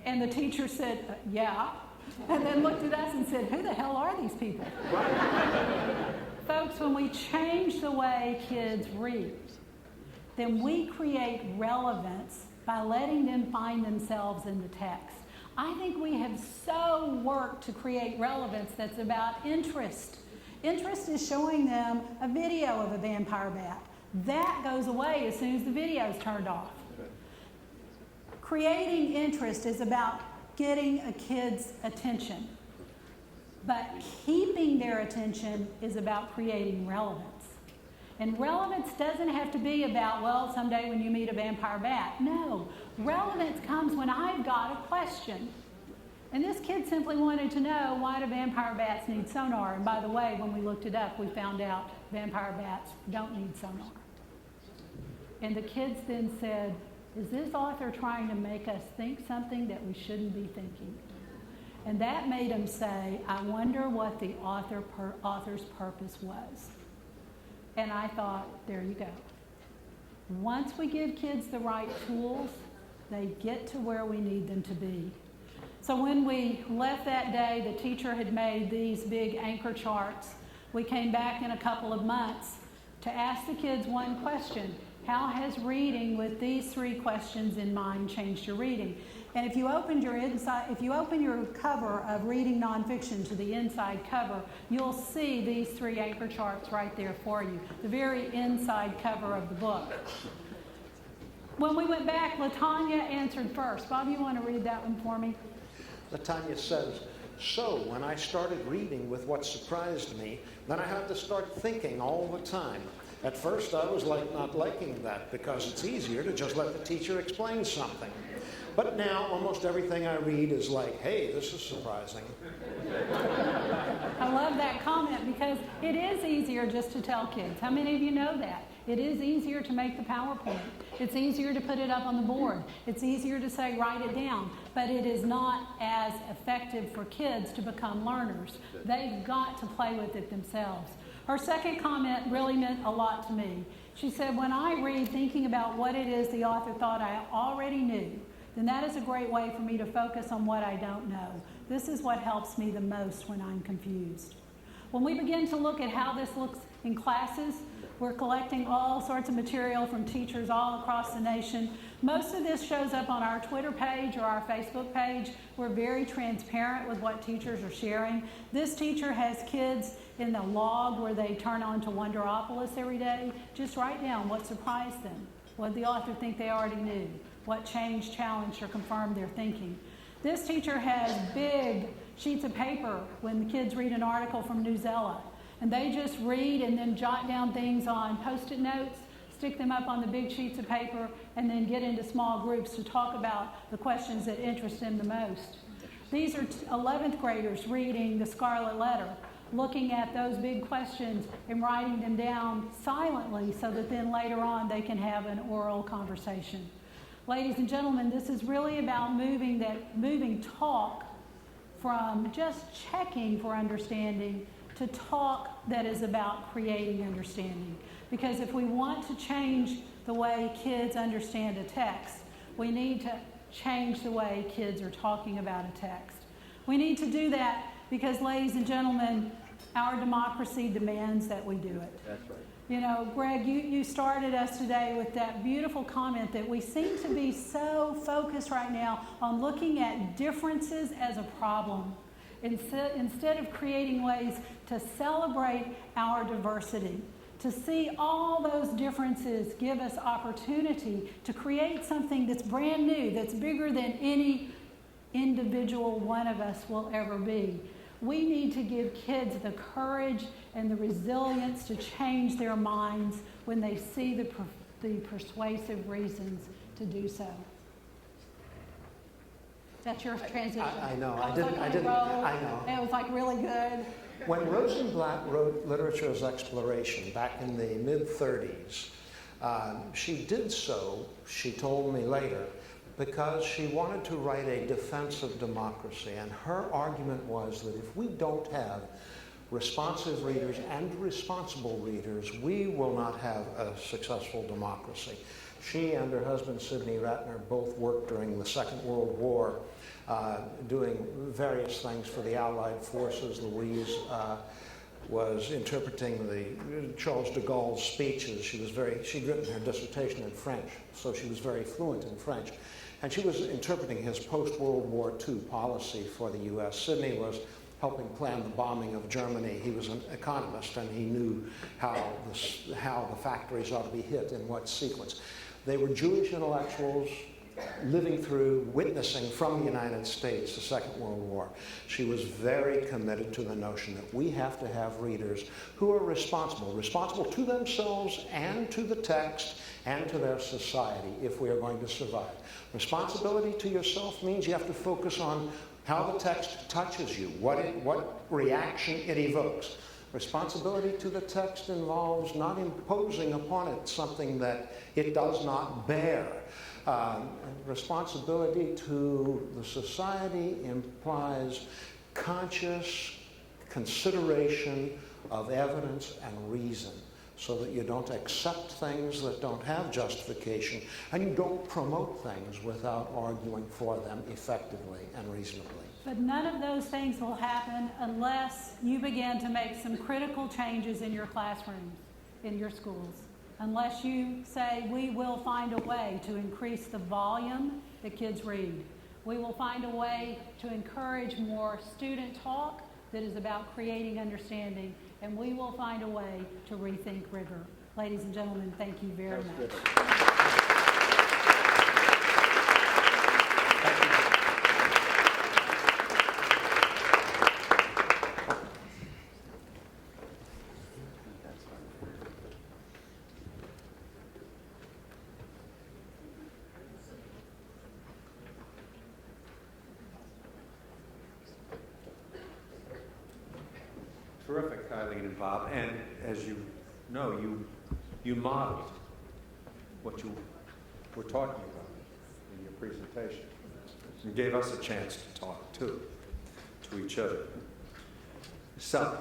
And the teacher said, yeah. And then looked at us and said, who the hell are these people? Folks, when we change the way kids read, then we create relevance by letting them find themselves in the text. I think we have so worked to create relevance that's about interest. Interest is showing them a video of a vampire bat. That goes away as soon as the video is turned off. Creating interest is about getting a kid's attention. But keeping their attention is about creating relevance. And relevance doesn't have to be about, well, someday when you meet a vampire bat. No, relevance comes when I've got a question. And this kid simply wanted to know, why do vampire bats need sonar? And by the way, when we looked it up, we found out vampire bats don't need sonar. And the kids then said, is this author trying to make us think something that we shouldn't be thinking? And that made them say, I wonder what the author's purpose was. And I thought, there you go. Once we give kids the right tools, they get to where we need them to be. So when we left that day, the teacher had made these big anchor charts. We came back in a couple of months to ask the kids one question. How has reading with these three questions in mind changed your reading? And if you open your cover of Reading Nonfiction to the inside cover, you'll see these three anchor charts right there for you, the very inside cover of the book. When we went back, LaTanya answered first. Bob, you want to read that one for me? LaTanya says, so when I started reading with what surprised me, then I had to start thinking all the time. At first I was not liking that because it's easier to just let the teacher explain something. But now almost everything I read is like, hey, this is surprising. I love that comment because it is easier just to tell kids. How many of you know that? It is easier to make the PowerPoint. It's easier to put it up on the board. It's easier to say, write it down. But it is not as effective for kids to become learners. They've got to play with it themselves. Her second comment really meant a lot to me. She said, when I read thinking about what it is the author thought I already knew, then that is a great way for me to focus on what I don't know. This is what helps me the most when I'm confused. When we begin to look at how this looks in classes, We're collecting all sorts of material from teachers all across the nation. Most of this shows up on our Twitter page or our Facebook page. We're very transparent with what teachers are sharing. This teacher has kids in the log where they turn on to Wonderopolis every day. Just write down what surprised them, what the author think they already knew, what changed, challenged, or confirmed their thinking. This teacher has big sheets of paper when the kids read an article from Newsella. And they just read and then jot down things on Post-it notes, stick them up on the big sheets of paper, and then get into small groups to talk about the questions that interest them the most. These are 11th graders reading The Scarlet Letter, looking at those big questions and writing them down silently so that then later on they can have an oral conversation. Ladies and gentlemen, this is really about moving talk from just checking for understanding to talk that is about creating understanding. Because if we want to change the way kids understand a text, we need to change the way kids are talking about a text. We need to do that because, ladies and gentlemen, our democracy demands that we do it. That's right. You know, Greg, you started us today with that beautiful comment that we seem to be so focused right now on looking at differences as a problem instead of creating ways to celebrate our diversity. To see all those differences give us opportunity to create something that's brand new, that's bigger than any individual one of us will ever be. We need to give kids the courage and the resilience to change their minds when they see the persuasive reasons to do so. That's your transition. I know. I know. It was like really good. When Rosenblatt wrote Literature's Exploration back in the mid-30s, she did so, she told me later, because she wanted to write a defense of democracy. And her argument was that if we don't have responsive readers and responsible readers, we will not have a successful democracy. She and her husband, Sidney Ratner, both worked during the Second World War, doing various things for the Allied forces. Louise was interpreting the Charles de Gaulle's speeches. She'd written her dissertation in French, so she was very fluent in French. And she was interpreting his post-World War II policy for the U.S. Sidney was helping plan the bombing of Germany. He was an economist, and he knew how the factories ought to be hit in what sequence. They were Jewish intellectuals living through, witnessing from the United States the Second World War. She was very committed to the notion that we have to have readers who are responsible to themselves and to the text and to their society if we are going to survive. Responsibility to yourself means you have to focus on how the text touches you, what reaction it evokes. Responsibility to the text involves not imposing upon it something that it does not bear. Responsibility to the society implies conscious consideration of evidence and reason, so that you don't accept things that don't have justification, and you don't promote things without arguing for them effectively and reasonably. But none of those things will happen unless you begin to make some critical changes in your classrooms, in your schools. Unless you say, we will find a way to increase the volume that kids read. We will find a way to encourage more student talk that is about creating understanding. And we will find a way to rethink rigor. Ladies and gentlemen, thank you very much. Terrific, Eileen and Bob. And as you know, you modeled what you were talking about in your presentation. You gave us a chance to talk too, to each other. So,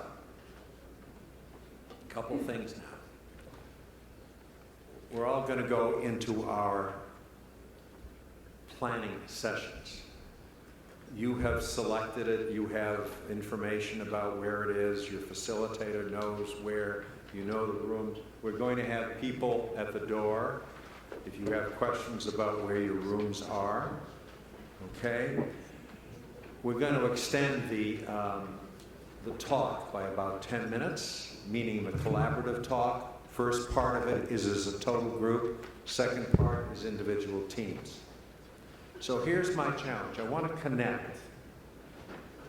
a couple things now. We're all going to go into our planning sessions. You have selected it, you have information about where it is, your facilitator knows where, you know the rooms. We're going to have people at the door if you have questions about where your rooms are, okay? We're going to extend the talk by about 10 minutes, meaning the collaborative talk. First part of it is as a total group, second part is individual teams. So here's my challenge. I want to connect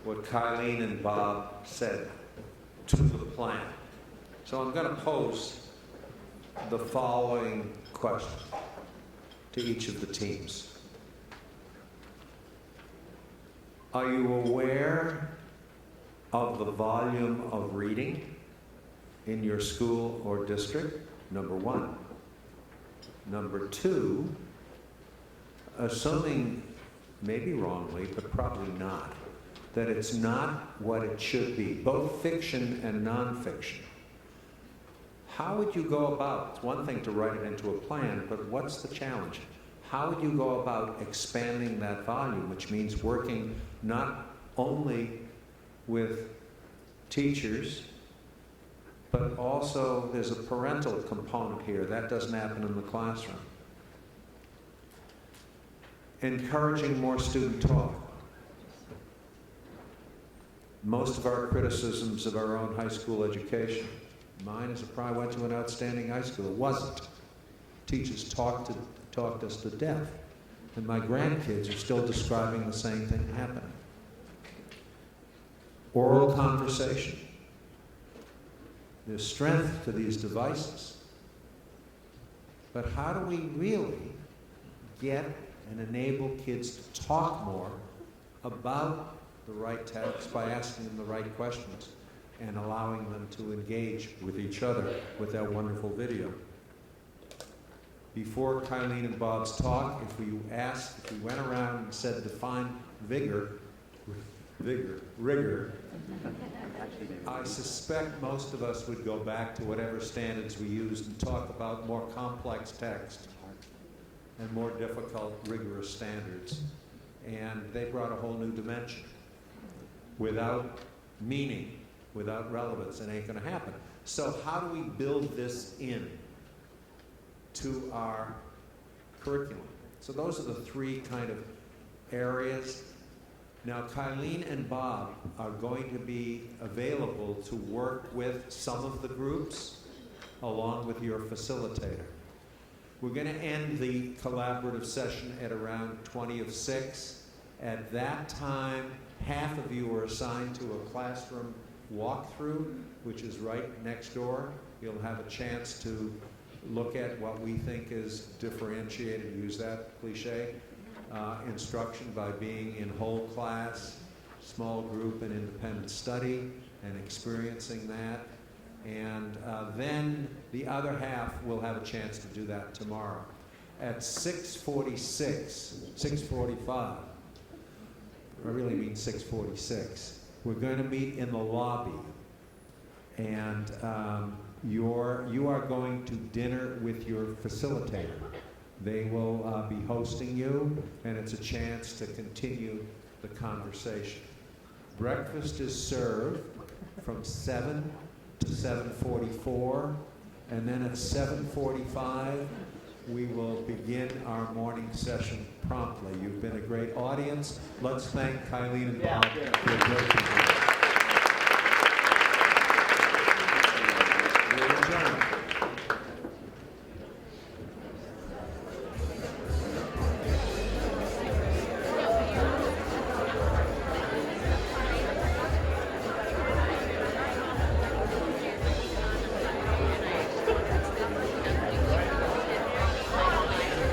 what Kylene and Bob said to the plan. So I'm going to pose the following question to each of the teams. Are you aware of the volume of reading in your school or district? Number one. Number two, assuming, maybe wrongly, but probably not, that it's not what it should be, both fiction and nonfiction. How would you go about, it's one thing to write it into a plan, but what's the challenge? How would you go about expanding that volume, which means working not only with teachers, but also there's a parental component here. That doesn't happen in the classroom. Encouraging more student talk. Most of our criticisms of our own high school education, mine as a private, went to an outstanding high school. It wasn't. Teachers talked us to death. And my grandkids are still describing the same thing happening. Oral conversation. There's strength to these devices. But how do we really get and enable kids to talk more about the right text by asking them the right questions and allowing them to engage with each other with that wonderful video? Before Kylene and Bob's talk, if we went around and said define rigor, I suspect most of us would go back to whatever standards we used and talk about more complex text and more difficult, rigorous standards. And they brought a whole new dimension. Without meaning, without relevance, it ain't going to happen. So how do we build this in to our curriculum? So those are the three kind of areas. Now, Kylene and Bob are going to be available to work with some of the groups along with your facilitator. We're going to end the collaborative session at around 20 of 6. At that time, half of you are assigned to a classroom walkthrough, which is right next door. You'll have a chance to look at what we think is differentiated, use that cliche, instruction by being in whole class, small group, and independent study, and experiencing that. And then the other half will have a chance to do that tomorrow. At 6:45, I really mean 6:46, we're going to meet in the lobby. And you are going to dinner with your facilitator. They will be hosting you, and it's a chance to continue the conversation. Breakfast is served from 7 to 7:44, and then at 7:45, we will begin our morning session promptly. You've been a great audience. Let's thank Kylene and Bob for their great performance. We're adjourned.